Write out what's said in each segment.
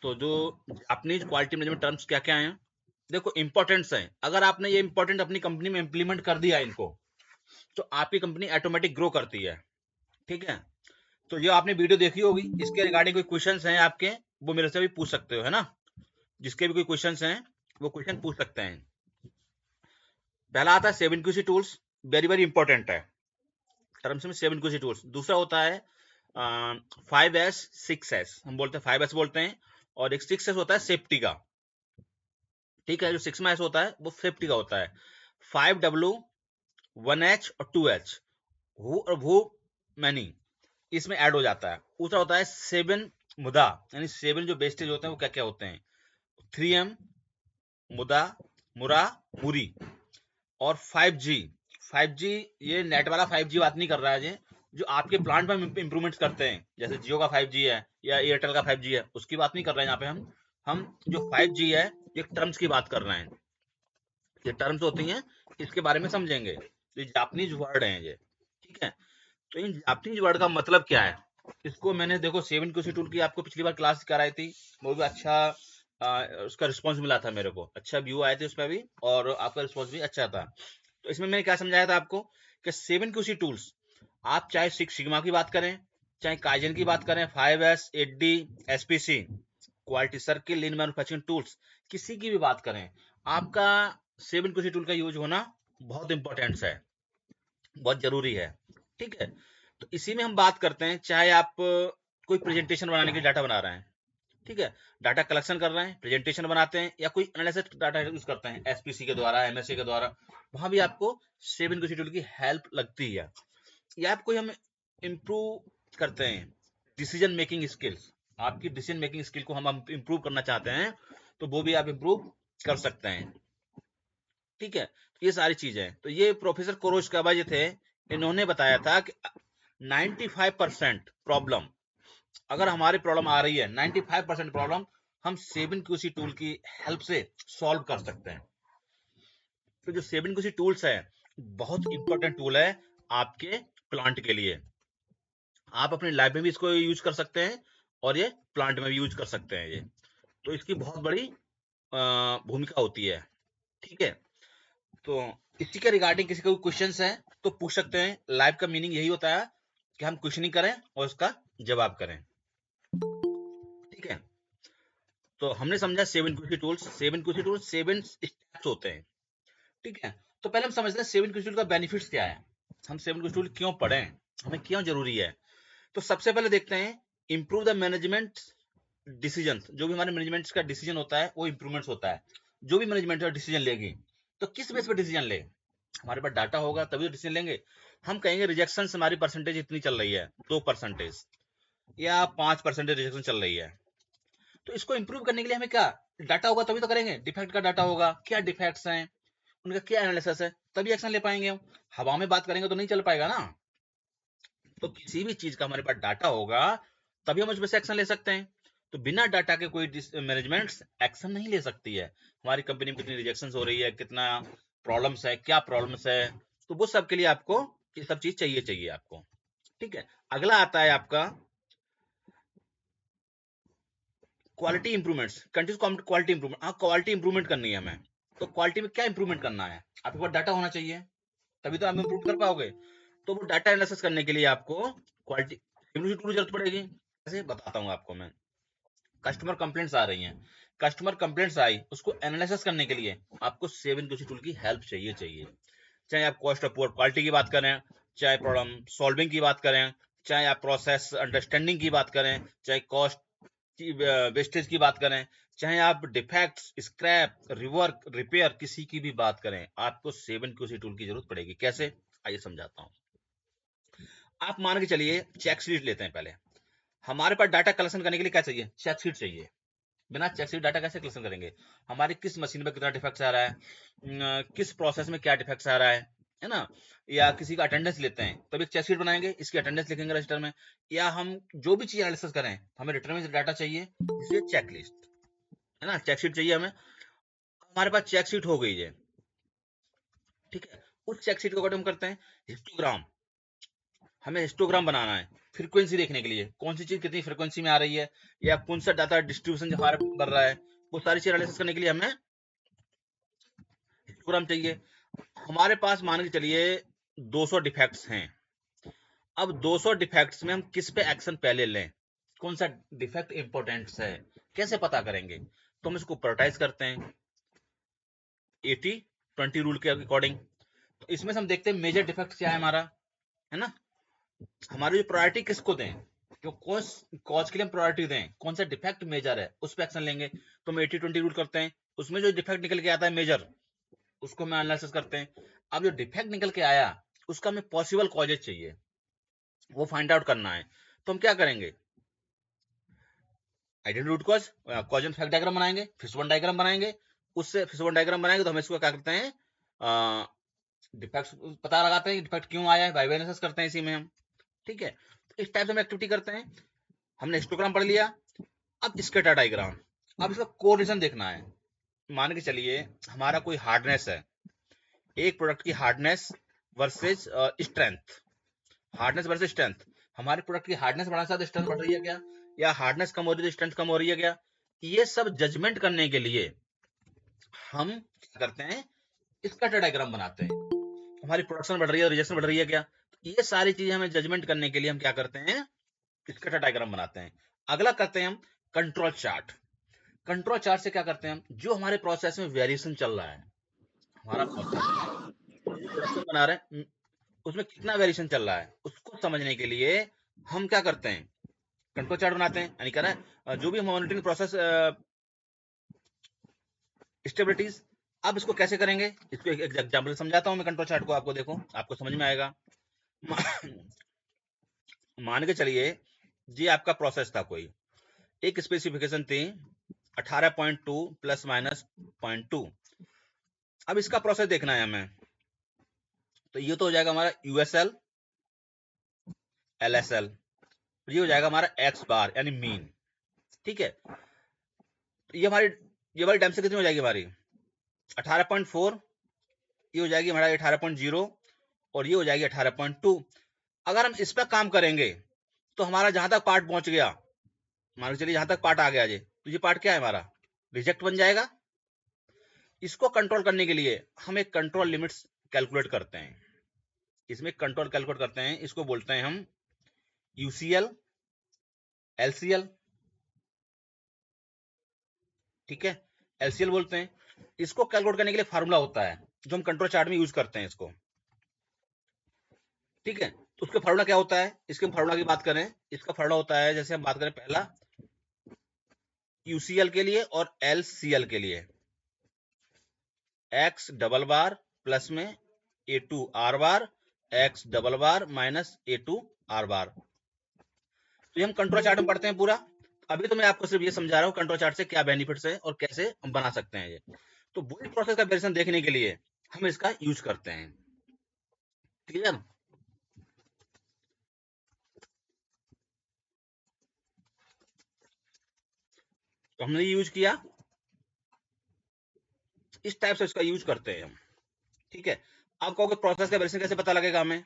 तो जो Japanese quality management terms क्या क्या हैं, देखो इंपॉर्टेंट्स हैं। अगर आपने ये इंपॉर्टेंट अपनी कंपनी में इंप्लीमेंट कर दिया इनको, तो आपकी कंपनी ऑटोमेटिक ग्रो करती है। ठीक है, तो जो आपने वीडियो देखी होगी, इसके रिगार्डिंग कोई क्वेश्चंस हैं आपके, वो मेरे से भी पूछ सकते हो, है ना। जिसके भी कोई क्वेश्चंस हैं वो क्वेश्चन पूछ सकते हैं। पहला आता है 7QC tools, very very important है टर्म्स में 7QC टूल्स। दूसरा होता है 5S 6S, हम बोलते हैं 5S बोलते हैं, और एक 6S होता है सेफ्टी का। ठीक है, जो 6 में एस होता है वो सेफ्टी का होता है। 5W 1H और 2H, हु और वो मैनी, इसमें ऐड हो जाता है। दूसरा होता है 7 मुदा, यानी 7 जो वेस्टेज होते हैं वो क्या क्या होते हैं, 3M मुदा, मुरा, मुरी, और 5G। 5G ये नेट वाला 5G बात नहीं कर रहा है जी, जो आपके प्लांट में इंप्रूवमेंट्स करते हैं, जैसे जियो का 5G है या एयरटेल का 5G है, उसकी बात नहीं कर रहे हैं यहाँ पे हम जो 5G है ये टर्म्स की बात कर रहे हैं। ये टर्म्स होती हैं, इसके बारे में समझेंगे। ये जापानीज वर्ड हैं ये। ठीक है, तो इन जापानीज वर्ड का मतलब क्या है, इसको मैंने देखो 7QC टूल की आपको पिछली बार क्लास कराई थी, वो भी अच्छा उसका रिस्पांस मिला था मेरे को, अच्छा व्यू आए थे उसमें भी, और आपका रिस्पांस भी अच्छा था। तो इसमें मैंने क्या समझाया था आपको कि 7QC टूल्स, आप चाहे सिक्स सिग्मा की बात करें, चाहे काइजन की बात करें, 5S 8D SPC, quality circle, लीन मैन्युफैक्चरिंग टूल्स, किसी की भी बात करें, आपका 7QC टूल का यूज होना बहुत इंपॉर्टेंट है, बहुत जरूरी है। ठीक है, तो इसी में हम बात करते हैं, चाहे आप कोई प्रेजेंटेशन बनाने के लिए डाटा बना रहे हैं, ठीक है, डाटा कलेक्शन कर रहे हैं, प्रेजेंटेशन बनाते हैं, या कोई एनालिसिस डाटा यूज करते हैं एसपीसी के द्वारा, एमएससी के द्वारा, वहां भी आपको 7QC टूल की हेल्प लगती है। या आप कोई हम इम्प्रूव करते हैं डिसीजन मेकिंग स्किल्स, आपकी डिसीजन मेकिंग स्किल को हम इम्प्रूव करना चाहते हैं, तो वो भी आप इम्प्रूव कर सकते हैं। ठीक है, तो ये सारी चीजें, तो ये प्रोफेसर कोरोशकावा जी थे, इन्होंने बताया था कि 95% प्रॉब्लम, अगर हमारी प्रॉब्लम आ रही है 95% प्रॉब्लम हम 7QC टूल की हेल्प से सॉल्व कर सकते हैं। तो जो 7QC टूल्स है बहुत इंपॉर्टेंट टूल है आपके प्लांट के लिए। आप अपनी लाइफ में भी इसको यूज कर सकते हैं, और ये प्लांट में भी यूज कर सकते हैं ये, तो इसकी बहुत बड़ी भूमिका होती है। ठीक है, तो इसी के रिगार्डिंग किसी का कोई क्वेश्चंस है तो पूछ सकते हैं। लाइव का मीनिंग यही होता है कि हम क्वेश्चनिंग करें और उसका जवाब करें। ठीक है, तो हमने समझा 7QC tools. 7QC tools 7 steps होते हैं। ठीक है, तो पहले हम समझते हैं 7QC टूल का बेनिफिट्स क्या है, हम 7QC टूल क्यों पढ़ें, हमें क्यों जरूरी है। तो सबसे पहले देखते हैं इंप्रूव द मैनेजमेंट डिसीजन। जो भी हमारे मैनेजमेंट का डिसीजन होता है वो इंप्रूवमेंट्स होता है। जो भी मैनेजमेंट का डिसीजन लेगी, तो किस बेस पर डिसीजन ले, हमारे पास डाटा होगा तभी तो डिसीजन लेंगे। हम कहेंगे रिजेक्शन हमारी परसेंटेज इतनी चल रही है, 2% या 5% रिजेक्शन चल रही है, तो इसको इंप्रूव करने के लिए हमें क्या, डाटा होगा तभी तो करेंगे। डिफेक्ट का डाटा होगा, क्या डिफेक्ट्स हैं, उनका क्या एनालिसिस है, तभी एक्शन ले पाएंगे हम। हवा में बात करेंगे तो नहीं चल पाएगा ना। तो किसी भी चीज का हमारे पास डाटा होगा तभी हम उसमें से एक्शन ले सकते हैं। तो बिना डाटा के कोई मैनेजमेंट एक्शन नहीं ले सकती है। हमारी कंपनी में कितनी रिजेक्शन हो रही है, कितना प्रॉब्लम्स है, क्या प्रॉब्लम्स है, तो वो सब के लिए आपको ये सब चीज चाहिए चाहिए आपको। ठीक है, अगला आता है आपका quality improvements, continuous quality improvement. हाँ, क्वालिटी इंप्रूवमेंट करनी है हमें, तो क्वालिटी में क्या इंप्रूवमेंट करना है, आपके पास डाटा होना चाहिए तभी तो आप इंप्रूव कर पाओगे। तो वो डाटा एनालिसिस करने के लिए आपको क्वालिटी टूल की जरूरत पड़ेगी। कैसे बताता हूँ आपको मैं। कस्टमर कंप्लेंट्स आ रही हैं, कस्टमर कंप्लेंट्स आई, उसको एनालिसिस करने के लिए आपको 7QC टूल की हेल्प चाहिए चाहिए। चाहे आप कॉस्ट ऑफ पुअर क्वालिटी की बात करें, चाहे प्रॉब्लम सॉल्विंग की बात करें, चाहे आप प्रोसेस अंडरस्टैंडिंग की बात करें, चाहे कॉस्ट की वेस्टेज की बात करें, चाहे आप डिफेक्ट्स, स्क्रैप, रिवर्क, रिपेयर, किसी की भी बात करें, आपको 7QC टूल की जरूरत पड़ेगी। कैसे, आइए समझाता हूँ। आप मान के चलिए चेक शीट लेते हैं पहले। हमारे पास डाटा कलेक्शन करने के लिए क्या चाहिए, चेक शीट चाहिए। बिना चेक शीट डाटा कैसे कलेक्शन करेंगे, हमारी किस मशीन में कितना डिफेक्ट्स आ रहा है, किस प्रोसेस में क्या डिफेक्ट्स आ रहा है ना। या किसी का अटेंडेंस लेते हैं तब एक चेक शीट बनाएंगे, इसकी अटेंडेंस लिखेंगे रजिस्टर में। या हम जो भी चीज एनालिसिस करें, हमें रिटर्न में डाटा चाहिए, इसलिए चेक लिस्ट, है ना, चेक शीट चाहिए हमें। हमारे पास चेक शीट हो गई है, ठीक है, उस चेक शीट को हम करते हैं हिस्टोग्राम, हमें हिस्टोग्राम बनाना है। फ्रीक्वेंसी देखने के लिए, कौन सी चीज कितनी फ्रीक्वेंसी में आ रही है, या कौन सा डाटा डिस्ट्रीब्यूशन हमारा कर रहा है, वो सारी चीज एनालिसिस करने के लिए हमें हिस्टोग्राम चाहिए। हमारे पास मान के चलिए 200 डिफेक्ट्स हैं। अब 200 डिफेक्ट्स में हम किस पे एक्शन पहले लें, कौन सा डिफेक्ट इंपॉर्टेंट है, कैसे पता करेंगे? तो हम इसको प्रायोरिटाइज करते हैं 80-20 रूल के अकॉर्डिंग। तो इसमें से हम देखते हैं मेजर डिफेक्ट क्या है हमारा, है ना। हमारी जो प्रायोरिटी किसको दें, जो कॉज के लिए हम प्रायोरिटी दें, कौन सा डिफेक्ट मेजर है, उस पर एक्शन लेंगे। तो हम 80-20 रूल करते हैं, उसमें जो डिफेक्ट निकल के आता है मेजर, उसको हम एनालिसिस करते हैं। अब जो डिफेक्ट निकल के आया उसका हमें पॉसिबल कॉजेज चाहिए, वो फाइंड आउट करना है। तो हम क्या करेंगे, identity root cause, cause and effect diagram बनाएंगे, फिशबोन डायग्राम बनाएंगे। उससे फिशबोन डायग्राम बनाएंगे तो हम इसको क्या करते हैं, डिफेक्ट पता लगाते हैं, डिफेक्ट क्यों आया है, वाई एनालिसिस करते हैं इसी में हम। ठीक है, तो इस टाइप से हम एक्टिविटी करते हैं। हमने हिस्टोग्राम पढ़ लिया, अब स्कैटर डायग्राम। अब इसका कोरिलेशन देखना है। मान के चलिए हमारा कोई हार्डनेस है, एक प्रोडक्ट की hardness versus strength, hardness versus strength. हमारे प्रोडक्ट की हार्डनेस बढ़ाने साथ स्ट्रेंथ बढ़ रही है क्या, या हार्डनेस कम हो रही है तो स्ट्रेंथ कम हो रही है क्या? ये सब जजमेंट करने के लिए हम क्या करते हैं, स्कैटर डायग्राम बनाते हैं। हमारी प्रोडक्शन बढ़ रही है, रिजेक्शन बढ़ रही है क्या? तो ये सारी चीजें हमें जजमेंट करने के लिए हम क्या करते हैं, स्कैटर डायग्राम बनाते हैं। अगला करते हैं हम कंट्रोल चार्ट। कंट्रोल चार्ट से क्या करते हैं हम, जो हमारे प्रोसेस में वेरिएशन चल रहा है, हमारा प्रोसेस प्रोडक्शन बना रहे हैं उसमें कितना वेरिएशन चल रहा है, उसको समझने के लिए हम क्या करते हैं, कंट्रोल चार्ट बनाते हैं। यानी क्या है, जो भी मॉनिटरिंग प्रोसेस स्टेबिलिटीज। अब इसको कैसे करेंगे, इसको एक एग्जांपल समझाता हूं मैं कंट्रोल चार्ट को, आपको देखो आपको समझ में आएगा। मान के चलिए जी आपका प्रोसेस था कोई, एक स्पेसिफिकेशन थी 18.2 प्लस माइनस 0.2। अब इसका प्रोसेस देखना है हमें, तो ये तो हो जाएगा हमारा यूएसएल एलएसएल, ये हो जाएगा हमारा एक्स बार यानी मीन। ठीक है, तो ये वाली टाइम से कितनी हो जाएगी हमारी 18.4, ये हो जाएगी हमारा 18.0, और ये हो जाएगी 18.2। अगर हम इस पर काम करेंगे तो हमारा जहां तक पार्ट पहुंच गया, मान के चलिए जहां तक पार्ट आ गया जी, तो ये पार्ट क्या है हमारा, रिजेक्ट बन जाएगा। इसको कंट्रोल करने के लिए हम एक कंट्रोल लिमिट्स कैलकुलेट करते हैं, इसमें कंट्रोल कैलकुलेट करते हैं, इसको बोलते हैं हम यूसीएल एलसीएल। ठीक है, एलसीएल बोलते हैं। इसको कैलकुलेट करने के लिए फार्मूला होता है जो हम कंट्रोल चार्ट में यूज करते हैं इसको। ठीक है, तो उसका फार्मूला क्या होता है, इसके फार्मूला की बात करें, इसका फार्मूला होता है, जैसे हम बात करें पहला यूसीएल के लिए और एलसीएल के लिए, एक्स डबल बार प्लस में A two R bar X double bar minus A two R bar. तो ये हम कंट्रोल चार्ट में पढ़ते हैं पूरा। अभी तो मैं आपको सिर्फ ये समझा रहा हूँ कंट्रोल चार्ट से क्या बेनिफिट्स है और कैसे हम बना सकते हैं ये। तो वही प्रोसेस का वेरिएशन देखने के लिए हम इसका यूज करते हैं। क्लियर? तो हमने यूज किया, इस टाइप से इसका यूज करते हैं हम। ठीक है, आप कहोगे प्रोसेस का वेरिएशन कैसे पता लगेगा हमें,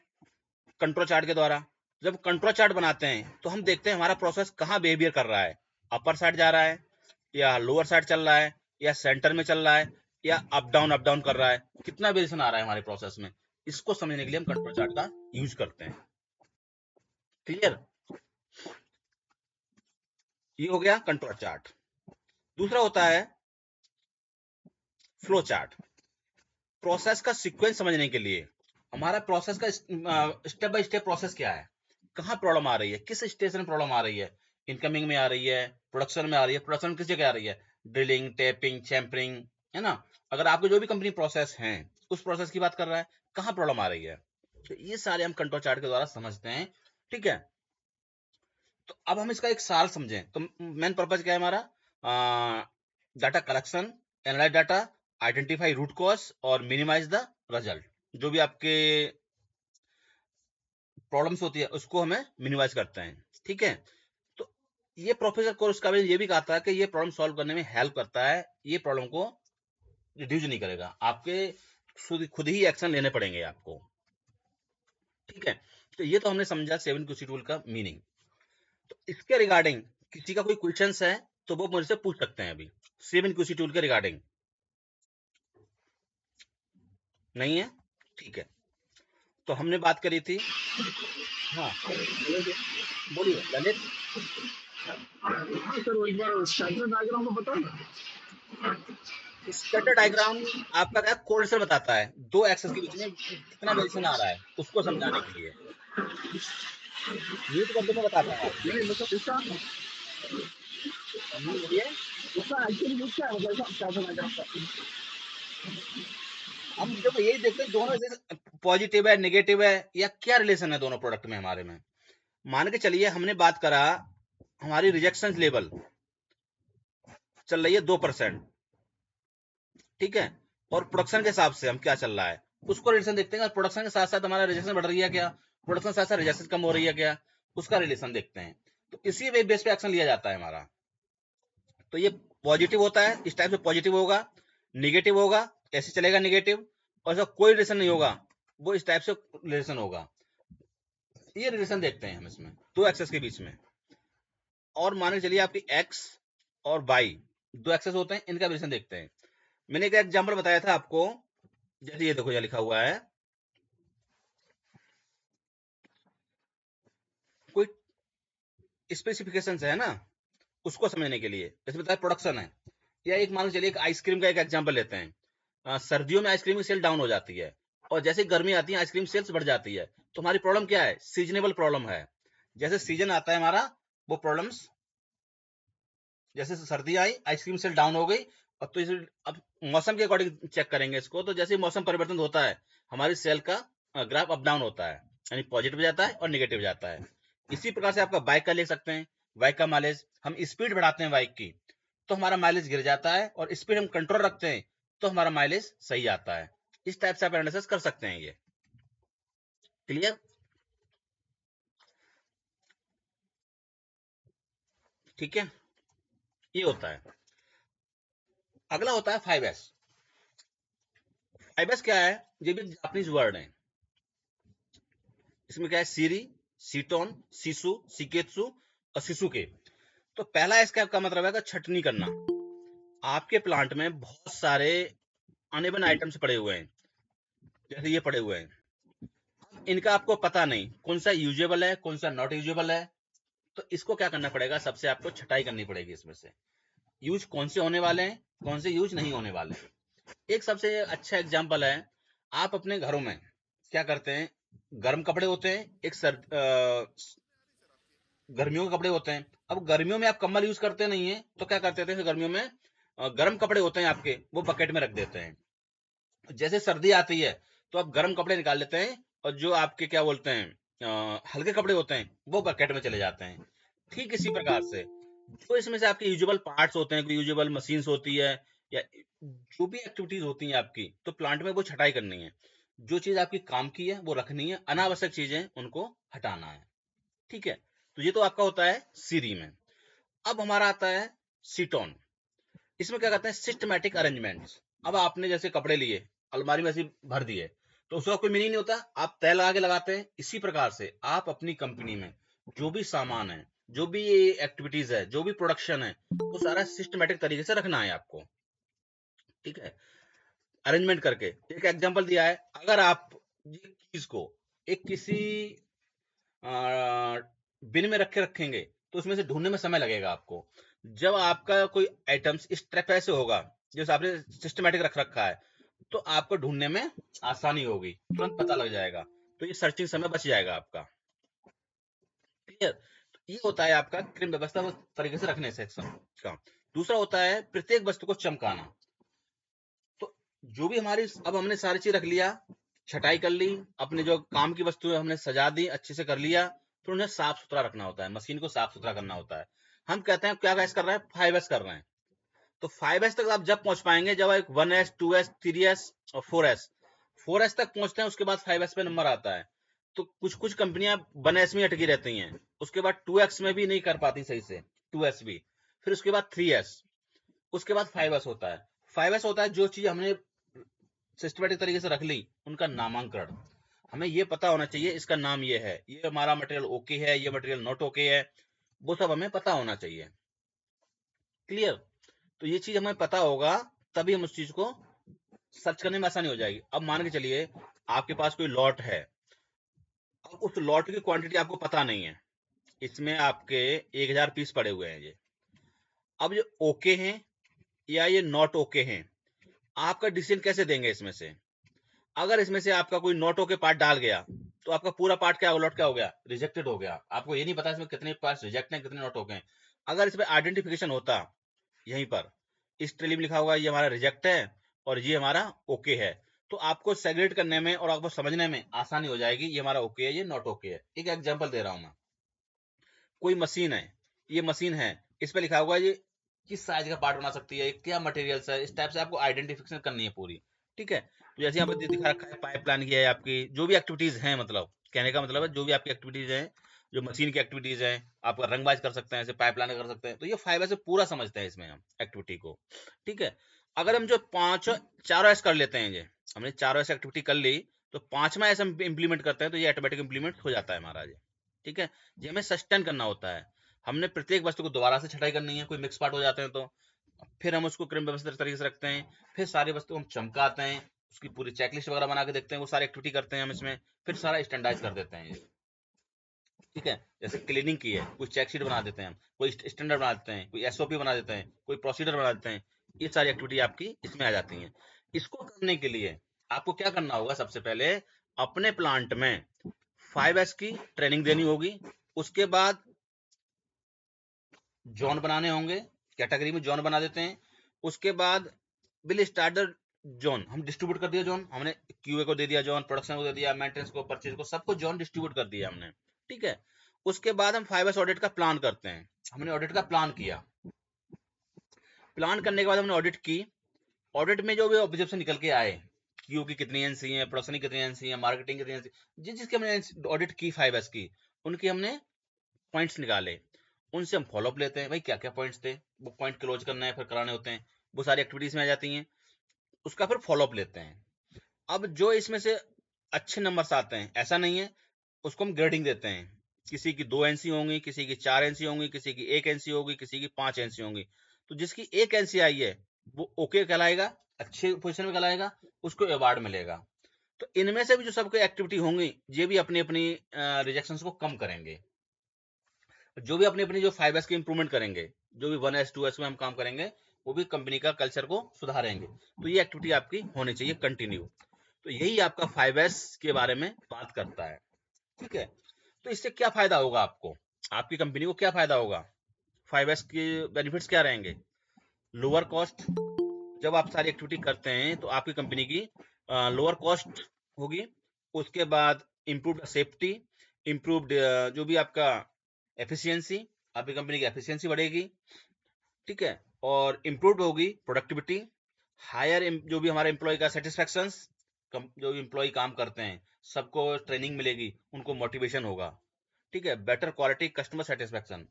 कंट्रोल चार्ट के द्वारा। जब कंट्रोल चार्ट बनाते हैं तो हम देखते हैं हमारा प्रोसेस कहाँ बिहेवियर कर रहा है, अपर साइड जा रहा है या लोअर साइड चल रहा है या सेंटर में चल रहा है या अप डाउन कर रहा है, कितना वेरिएशन आ रहा है हमारे प्रोसेस में। इसको समझने के लिए हम कंट्रोल चार्ट का यूज करते हैं। क्लियर? ये हो गया कंट्रोल चार्ट। दूसरा होता है फ्लो चार्ट। प्रोसेस का सीक्वेंस समझने के लिए, हमारा प्रोसेस का स्टेप बाय स्टेप प्रोसेस क्या है, कहाँ प्रॉब्लम आ रही है, किस स्टेज में प्रॉब्लम आ रही है, इनकमिंग में आ रही है, प्रोडक्शन में आ रही है, प्रोडक्शन किस जगह आ रही है, ड्रिलिंग टैपिंग चैम्परिंग, है ना। अगर आपके जो भी कंपनी प्रोसेस हैं उस प्रोसेस की बात कर रहा है, कहाँ प्रॉब्लम आ रही है, तो ये सारे हम कंट्रोल चार्ट के द्वारा समझते हैं। ठीक है, तो अब हम इसका एक सार समझें, तो मेन पर्पज क्या है हमारा, data collection, analyse data, identify root cause और मिनिमाइज द रिजल्ट। जो भी आपके प्रॉब्लम्स होती है उसको हमें मिनिमाइज करते हैं। ठीक है, तो ये प्रोफेसर कोर्स का ये भी कहता है कि ये प्रॉब्लम सॉल्व करने में हेल्प करता है, ये प्रॉब्लम को रिड्यूस नहीं करेगा, आपके खुद ही एक्शन लेने पड़ेंगे आपको। ठीक है, तो ये तो हमने समझा 7QC टूल का मीनिंग। तो इसके रिगार्डिंग किसी का कोई क्वेश्चंस है तो वो मुझसे पूछ सकते हैं अभी 7QC टूल के रिगार्डिंग। नहीं है? ठीक है। तो हमने बात करी थी, हाँ बोलिए ललित। सर एक बार स्कैटर डायग्राम को बताओ ना। स्कैटर डायग्राम आपका क्या कोऑर्डिनेशन बताता है, दो एक्सेस के बीच में कितना वेरिएशन आ रहा है उसको समझाने के लिए। म्यूट कर दो, मैं बताता हूँ आपको। नहीं मतलब इसका बोलिए। एक्चुअली यूज क्या है, मतलब स्कैटर डायग्राम का? हम देखो यही देखते हैं दोनों जैसे पॉजिटिव है नेगेटिव है या क्या रिलेशन है दोनों प्रोडक्ट में हमारे में। मान के चलिए हमने बात करा हमारी रिजेक्शन लेवल चल रही है 2%, ठीक है, और प्रोडक्शन के हिसाब से हम क्या चल रहा है उसको रिलेशन देखते हैं। प्रोडक्शन के साथ साथ हमारा रिजेक्शन बढ़ रही है क्या, प्रोडक्शन के साथ साथ रिजेक्शन कम हो रही है क्या, उसका रिलेशन देखते हैं। तो इसी बेस पे एक्शन लिया जाता है हमारा। तो ये पॉजिटिव होता है, इस टाइप से पॉजिटिव होगा, निगेटिव होगा ऐसे चलेगा निगेटिव, और ऐसा कोई रिलेशन नहीं होगा वो इस टाइप से रिलेशन होगा। ये रिलेशन देखते हैं हम इसमें दो एक्सेस के बीच में। और मान के चलिए आपकी एक्स और वाई दो एक्सेस होते हैं, इनका रिलेशन देखते हैं। मैंने एक एग्जांपल बताया था आपको, जैसे ये देखो यहाँ लिखा हुआ है कोई स्पेसिफिकेशन है ना, उसको समझने के लिए। जैसे बताया प्रोडक्शन है, या एक मान के चलिए एक आइसक्रीम का एक एग्जांपल लेते हैं। सर्दियों में आइसक्रीम की सेल डाउन हो जाती है और जैसे गर्मी आती है आइसक्रीम सेल्स बढ़ जाती है। तो हमारी प्रॉब्लम क्या है, सीजनेबल प्रॉब्लम है। जैसे सीजन आता है हमारा वो प्रॉब्लम्स, जैसे सर्दी आई आइसक्रीम सेल डाउन हो गई। और तो इसे अब मौसम के अकॉर्डिंग चेक करेंगे इसको, तो जैसे मौसम परिवर्तन होता है हमारी सेल का ग्राफ अप डाउन होता है, यानी पॉजिटिव जाता है और निगेटिव जाता है। इसी प्रकार से आपका बाइक का ले सकते हैं, बाइक का माइलेज हम स्पीड बढ़ाते हैं बाइक की तो हमारा माइलेज गिर जाता है, और स्पीड हम कंट्रोल रखते हैं तो हमारा माइलेज सही आता है। इस टाइप से आप एनालिसिस कर सकते हैं। ये क्लियर? ठीक है, ये होता है। अगला होता है 5S। 5S क्या है, ये भी जापानीज वर्ड है। इसमें क्या है, सीरी, सीटोन, सीसु, सिकेत्सु और सिसुके। तो पहला एस का मतलब है छटनी करना। आपके प्लांट में बहुत सारे अनइवन आइटम्स पड़े हुए हैं, जैसे ये पड़े हुए हैं, इनका आपको पता नहीं कौन सा यूजेबल है कौन सा नॉट यूजेबल है। तो इसको क्या करना पड़ेगा, सबसे आपको छटाई करनी पड़ेगी इसमें से, यूज कौन से होने वाले हैं कौन से यूज नहीं होने वाले हैं। एक सबसे अच्छा एग्जांपल है, आप अपने घरों में क्या करते हैं, गर्म कपड़े होते हैं, एक गर्मियों के कपड़े होते हैं। अब गर्मियों में आप कंबल यूज करते नहीं है तो क्या करते थे, गर्मियों में गर्म कपड़े होते हैं आपके वो बकेट में रख देते हैं। जैसे सर्दी आती है तो आप गर्म कपड़े निकाल लेते हैं और जो आपके क्या बोलते हैं हल्के कपड़े होते हैं वो बकेट में चले जाते हैं। ठीक इसी प्रकार से जो इसमें से आपके यूजुअल पार्ट्स होते हैं, कोई यूजुअल मशीन्स होती है या जो भी एक्टिविटीज होती हैं आपकी, तो प्लांट में वो छटाई करनी है। जो चीज आपकी काम की है वो रखनी है, अनावश्यक चीजें उनको हटाना है। ठीक है, तो ये तो आपका होता है सीरी में। अब हमारा आता है सीटोन। इसमें क्या कहते हैं, सिस्टमैटिक अरेंजमेंट्स। अब आपने जैसे कपड़े लिए अलमारी में ऐसे भर दिए तो उसका कोई मीनिंग नहीं होता, आप तय लगा के लगाते हैं। इसी प्रकार से आप अपनी कंपनी में जो भी सामान है, जो भी एक्टिविटीज है, जो भी प्रोडक्शन है, वो सारा सिस्टमैटिक तरीके से रखना है आपको। ठीक है, अरेंजमेंट करके। एक एग्जांपल दिया है, अगर आप ये चीज को एक किसी बिन में रखेंगे तो उसमें से ढूंढने में समय लगेगा आपको। जब आपका कोई आइटम्स इस तरह से होगा जैसे आपने सिस्टमेटिक रख रखा है तो आपको ढूंढने में आसानी होगी, तुरंत पता लग जाएगा। तो ये सर्चिंग समय बच जाएगा आपका। क्लियर? ये होता है आपका क्रम व्यवस्था उस तरीके से रखने से का। दूसरा होता है प्रत्येक वस्तु को चमकाना। तो जो भी हमारी, अब हमने सारी चीज रख लिया, छटाई कर ली, अपने जो काम की वस्तु है हमने सजा दी, अच्छे से कर लिया, तो उन्हें साफ सुथरा रखना होता है, मशीन को साफ सुथरा करना होता है। हम कहते हैं क्या गैस कर रहे हैं, 5S कर रहे हैं। तो 5S तक आप जब पहुंच पाएंगे जब एक 1S 2S 3S और 4S, 4S तक पहुंचते हैं उसके बाद 5S पे नंबर आता है। तो कुछ कुछ कंपनियां 1S में अटकी रहती हैं, उसके बाद 2X में भी नहीं कर पाती सही से, 2S भी, फिर उसके बाद 3S, उसके बाद 5S होता है। 5S होता है जो चीज हमने सिस्टमेटिक तरीके से रख ली उनका नामांकन। हमें ये पता होना चाहिए इसका नाम ये है, ये हमारा मटेरियल ओके है, ये मटेरियल नॉट ओके है, वो सब हमें पता होना चाहिए। क्लियर? तो ये चीज हमें पता होगा, तभी हम उस चीज को सर्च करने में आसानी हो जाएगी। अब मान के चलिए आपके पास कोई लॉट है, अब उस लॉट की क्वांटिटी आपको पता नहीं है, इसमें आपके 1000 पीस पड़े हुए हैं ये। अब ये ओके हैं या ये नॉट ओके हैं, आपका डिसीजन कैसे देंगे इसमें से? अगर इसमें से आपका कोई नॉट ओके पार्ट डाल गया तो आपका पूरा पार्ट क्या लॉट क्या हो गया, रिजेक्टेड हो गया। आपको ये नहीं पता इसमें कितने पार्ट रिजेक्ट हैं, कितने नॉट ओके हैं। अगर इसमें आइडेंटिफिकेशन होता, यहीं पर इस ट्रेली में लिखा होगा ये हमारा रिजेक्ट है और ये हमारा ओके है, तो आपको सेग्रेट करने में और आपको समझने में आसानी हो जाएगी, ये हमारा ओके है, ये नॉट ओके है। एक एग्जांपल दे रहा हूं मैं। कोई मशीन है, ये मशीन है, इस पे लिखा होगा ये किस साइज का पार्ट बना सकती है, क्या मटेरियल्स है, इस टाइप से आपको आइडेंटिफिकेशन करनी है पूरी। ठीक है? तो जैसे यहाँ पे दिखा रखा है पाइपलाइन की है आपकी, जो भी एक्टिविटीज हैं, मतलब कहने का मतलब है जो भी आपकी एक्टिविटीज हैं, जो मशीन की एक्टिविटीज हैं, आपका रंगबाज कर सकते हैं, ऐसे पाइपलाइन कर सकते हैं, तो ये फाइबर से पूरा समझते हैं इसमें हम एक्टिविटी को। ठीक है? अगर हम जो चारों एस कर लेते हैं, ये हमने चारों एस एक्टिविटी कर ली, तो पांचवा एस हम इम्प्लीमेंट करते हैं, तो ये ऑटोमेटिक इम्प्लीमेंट हो जाता है हमारा ये। ठीक है? ये हमें सस्टेन करना होता है। हमने प्रत्येक वस्तु को दोबारा से छटाई करनी है, कोई मिक्स पार्ट हो जाते हैं तो फिर हम उसको क्रम व्यवस्थित तरीके से रखते हैं, फिर सारी वस्तु हम चमकाते हैं, उसकी पूरी चेकलिस्ट वगैरह बना के देखते हैं, वो सारी एक्टिविटी करते हैं हम इसमें, फिर सारा स्टैंडर्डाइज कर देते हैं ये। ठीक है? जैसे क्लीनिंग की है, कोई चेक शीट बना देते हैं हम, कोई स्टैंडर्ड बना देते हैं, कोई एसओपी बना देते हैं, कोई प्रोसीजर बना देते हैं, ये सारी एक्टिविटी आपकी इसमें आ जाती हैं। इसको करने के लिए आपको क्या करना होगा, सबसे पहले अपने प्लांट में 5S की ट्रेनिंग देनी होगी। उसके बाद जोन बनाने होंगे, कैटेगरी में जोन बना देते हैं। उसके बाद बिल स्टार्टर जोन हम डिस्ट्रीब्यूट कर दिया, जोन हमने क्यूए को दे दिया, जोन प्रोडक्शन को दे दिया, मेंटेनेंस को, परचेज को, सबको जोन डिस्ट्रीब्यूट कर दिया हमने। ठीक है? उसके बाद हम 5S ऑडिट का प्लान करते हैं। हमने ऑडिट का प्लान किया, प्लान करने के बाद हमने ऑडिट की, ऑडिट में जो भी ऑब्जेक्शन निकल के आए, क्यू की कितनी एनसी है, प्रोडक्शन की कितनी एनसी है, मार्केटिंग कितनी एनसी, जिस जिसके हमने ऑडिट की 5S की, उनकी हमने पॉइंट्स निकाले, उनसे हम फॉलोअप लेते हैं, भाई क्या क्या पॉइंट्स थे, वो पॉइंट क्लोज करना है, फिर कराने होते हैं, वो सारी एक्टिविटीज में आ जाती हैं, उसका फिर फॉलोअप लेते हैं। अब जो इसमें से अच्छे नंबर्स आते हैं, ऐसा नहीं है, उसको हम ग्रेडिंग देते हैं, किसी की 2 एनसी होंगी, किसी की 4 एनसी होंगी, किसी की 1 एनसी होगी, किसी की 5 एनसी होंगी। तो जिसकी 1 एनसी आई है वो ओके कहलाएगा, अच्छे पोजीशन में कहलाएगा, उसको अवार्ड मिलेगा। तो इनमें से भी जो सबकी एक्टिविटी होंगी, ये भी अपनी अपनी रिजेक्शन को कम करेंगे। जो भी अपनी अपनी जो 5S की इंप्रूवमेंट करेंगे, जो भी 1S 2S में हम काम करेंगे, वो भी कंपनी का कल्चर को सुधारेंगे। तो ये एक्टिविटी आपकी होनी चाहिए कंटिन्यू। तो यही आपका 5S के बारे में बात करता है। ठीक है? तो इससे क्या फायदा होगा आपको, आपकी कंपनी को क्या फायदा होगा, 5S के बेनिफिट्स क्या रहेंगे? लोअर कॉस्ट, जब आप सारी एक्टिविटी करते हैं तो आपकी कंपनी की लोअर कॉस्ट होगी। उसके बाद इम्प्रूव्ड सेफ्टी, इम्प्रूव्ड जो भी आपका एफिशिएंसी, आपकी कंपनी की एफिशिएंसी बढ़ेगी। ठीक है? और इम्प्रूव्ड होगी प्रोडक्टिविटी, हायर जो भी हमारे एम्प्लॉय का सेटिस्फैक्शन, जो भी एम्प्लॉय काम करते हैं सबको ट्रेनिंग मिलेगी, उनको मोटिवेशन होगा। ठीक है? Better quality customer satisfaction,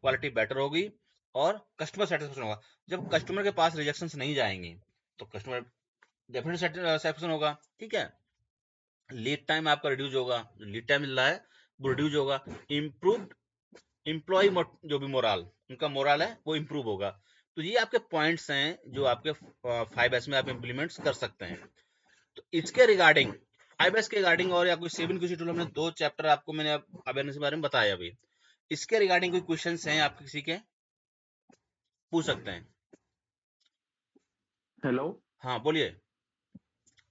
quality better होगी और कस्टमर सेटिस्फैक्शन होगा। जब कस्टमर के पास रिजेक्शंस नहीं जाएंगी तो कस्टमर डेफिनेट सेटिस्फैक्शन होगा। ठीक है? लीड टाइम आपका रिड्यूस होगा, जो लीड टाइम मिल रहा है वो रिड्यूस होगा। इम्प्रूव्ड एम्प्लॉय जो भी मोराल, उनका मोराल है वो इम्प्रूव होगा। तो ये आपके पॉइंट्स हैं जो आपके 5S में आप इम्प्लीमेंट कर सकते हैं। तो इसके रिगार्डिंग 5S के रिगार्डिंग और या कोई 7 क्यूसी टूल, हमने 2 चैप्टर आपको मैंने अवेयरनेस के बारे में बताया अभी। इसके रिगार्डिंग कोई क्वेश्चंस हैं आप किसी के, पूछ सकते हैं। हेलो। हाँ बोलिए।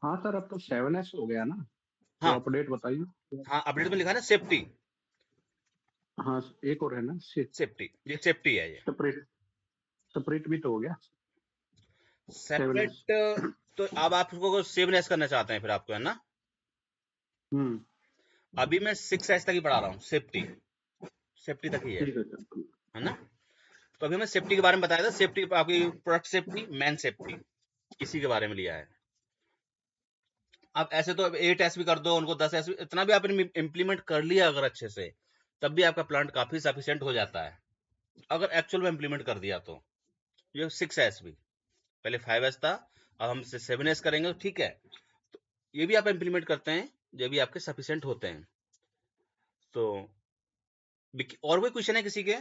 हाँ सर, अब तो 7S हो गया ना, तो हाँ अपडेट बताइए। हाँ, अपडेट में लिखा है ना सेफ्टी, हाँ, एक और है ना, सेफ्टी, ये सेफ्टी है ये सेपरेट, सेपरेट भी तो हो गया सेपरेट। 7S। तो अब आप उसको 7S करना चाहते हैं फिर आपको, है ना? हम्म। अभी मैं 6S तक ही पढ़ा रहा हूँ, सेफ्टी, सेफ्टी तक ही ठीक है सर। है ना? तो अभी मैं सेफ्टी के बारे में बताया था, सेफ्टी आपकी प्रोडक्ट सेफ्टी, मैन सेफ्टी, इसी के बारे में लिया है। अब ऐसे तो 8S भी कर दो उनको, 10S भी, इतना भी आपने इम्प्लीमेंट कर लिया अगर अच्छे से, तब भी आपका प्लांट काफी सफिशिएंट हो जाता है, अगर एक्चुअल में इम्प्लीमेंट कर दिया तो। ये 6S भी, पहले 5S था, अब हम 7S करेंगे, ठीक है? तो ये भी आप इम्प्लीमेंट करते हैं, जो भी आपके सफिशिएंट होते हैं। तो और कोई क्वेश्चन है किसी के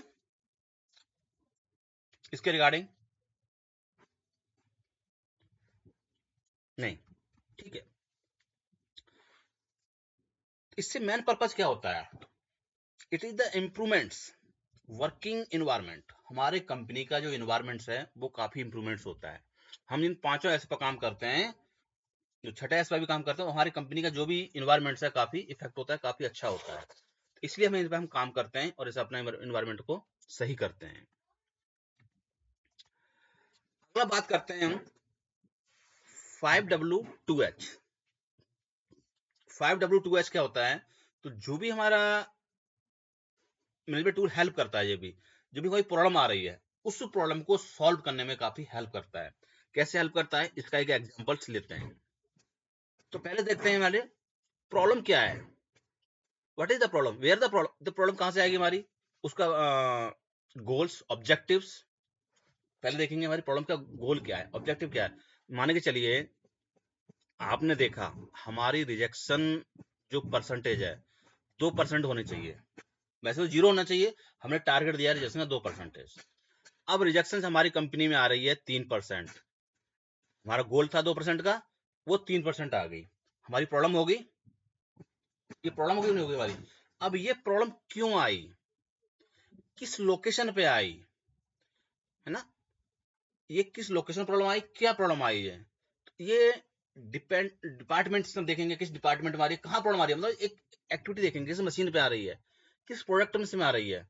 इसके रिगार्डिंग? नहीं, ठीक है। इससे मेन पर्पस क्या होता है? It is the improvements working environment. हमारे कंपनी का जो इन्वायरमेंट्स है वो काफी इम्प्रूवमेंट्स होता है। हम इन 5 एस पर काम करते हैं, जो 6 एस पर भी काम करते हैं, हमारी कंपनी का जो भी इन्वायरमेंट्स है काफी इफेक्ट होता है, काफी अच्छा होता है। इसलिए हम इन पर हम काम करते हैं और इसे अपने इन्वायरमेंट को सही करते हैं। अगला बात करते हैं हम 5W2H। 5W2H क्या होता है? तो जो भी हमारा मैनेजमेंट टूल हेल्प करता है, ये भी जो भी कोई प्रॉब्लम आ रही है उस प्रॉब्लम को सॉल्व करने में काफी हेल्प करता है। कैसे हेल्प करता है, इसका एक एग्जांपल्स लेते हैं। तो पहले देखते हैं हमारे प्रॉब्लम क्या है। What is the problem, where the problem कहां से आएगी हमारी, उसका गोल्स ऑब्जेक्टिव्स पहले देखेंगे। हमारी प्रॉब्लम का गोल क्या है, ऑब्जेक्टिव क्या है। मान के चलिए आपने देखा हमारी रिजेक्शन जो परसेंटेज है 2% होनी चाहिए, वैसे तो 0 होना चाहिए, हमने टारगेट दिया रिजेक्शन का 2%। अब रिजेक्शन हमारी कंपनी में आ रही है 3%, हमारा गोल था 2% का, वो 3% आ गई, हमारी प्रॉब्लम होगी। ये प्रॉब्लम होगी नहीं होगी हमारी? अब ये प्रॉब्लम क्यों आई, किस लोकेशन पे आई, है ना, ये किस लोकेशन प्रॉब्लम आई, क्या प्रॉब्लम आई है, ये डिपेंड डिपार्टमेंट से देखेंगे, किस डिपार्टमेंट में आ रही है, कहाँ प्रॉब्लम आ रही है, मतलब एक एक्टिविटी देखेंगे किस मशीन पे आ रही है, किस प्रोडक्ट में आ रही है।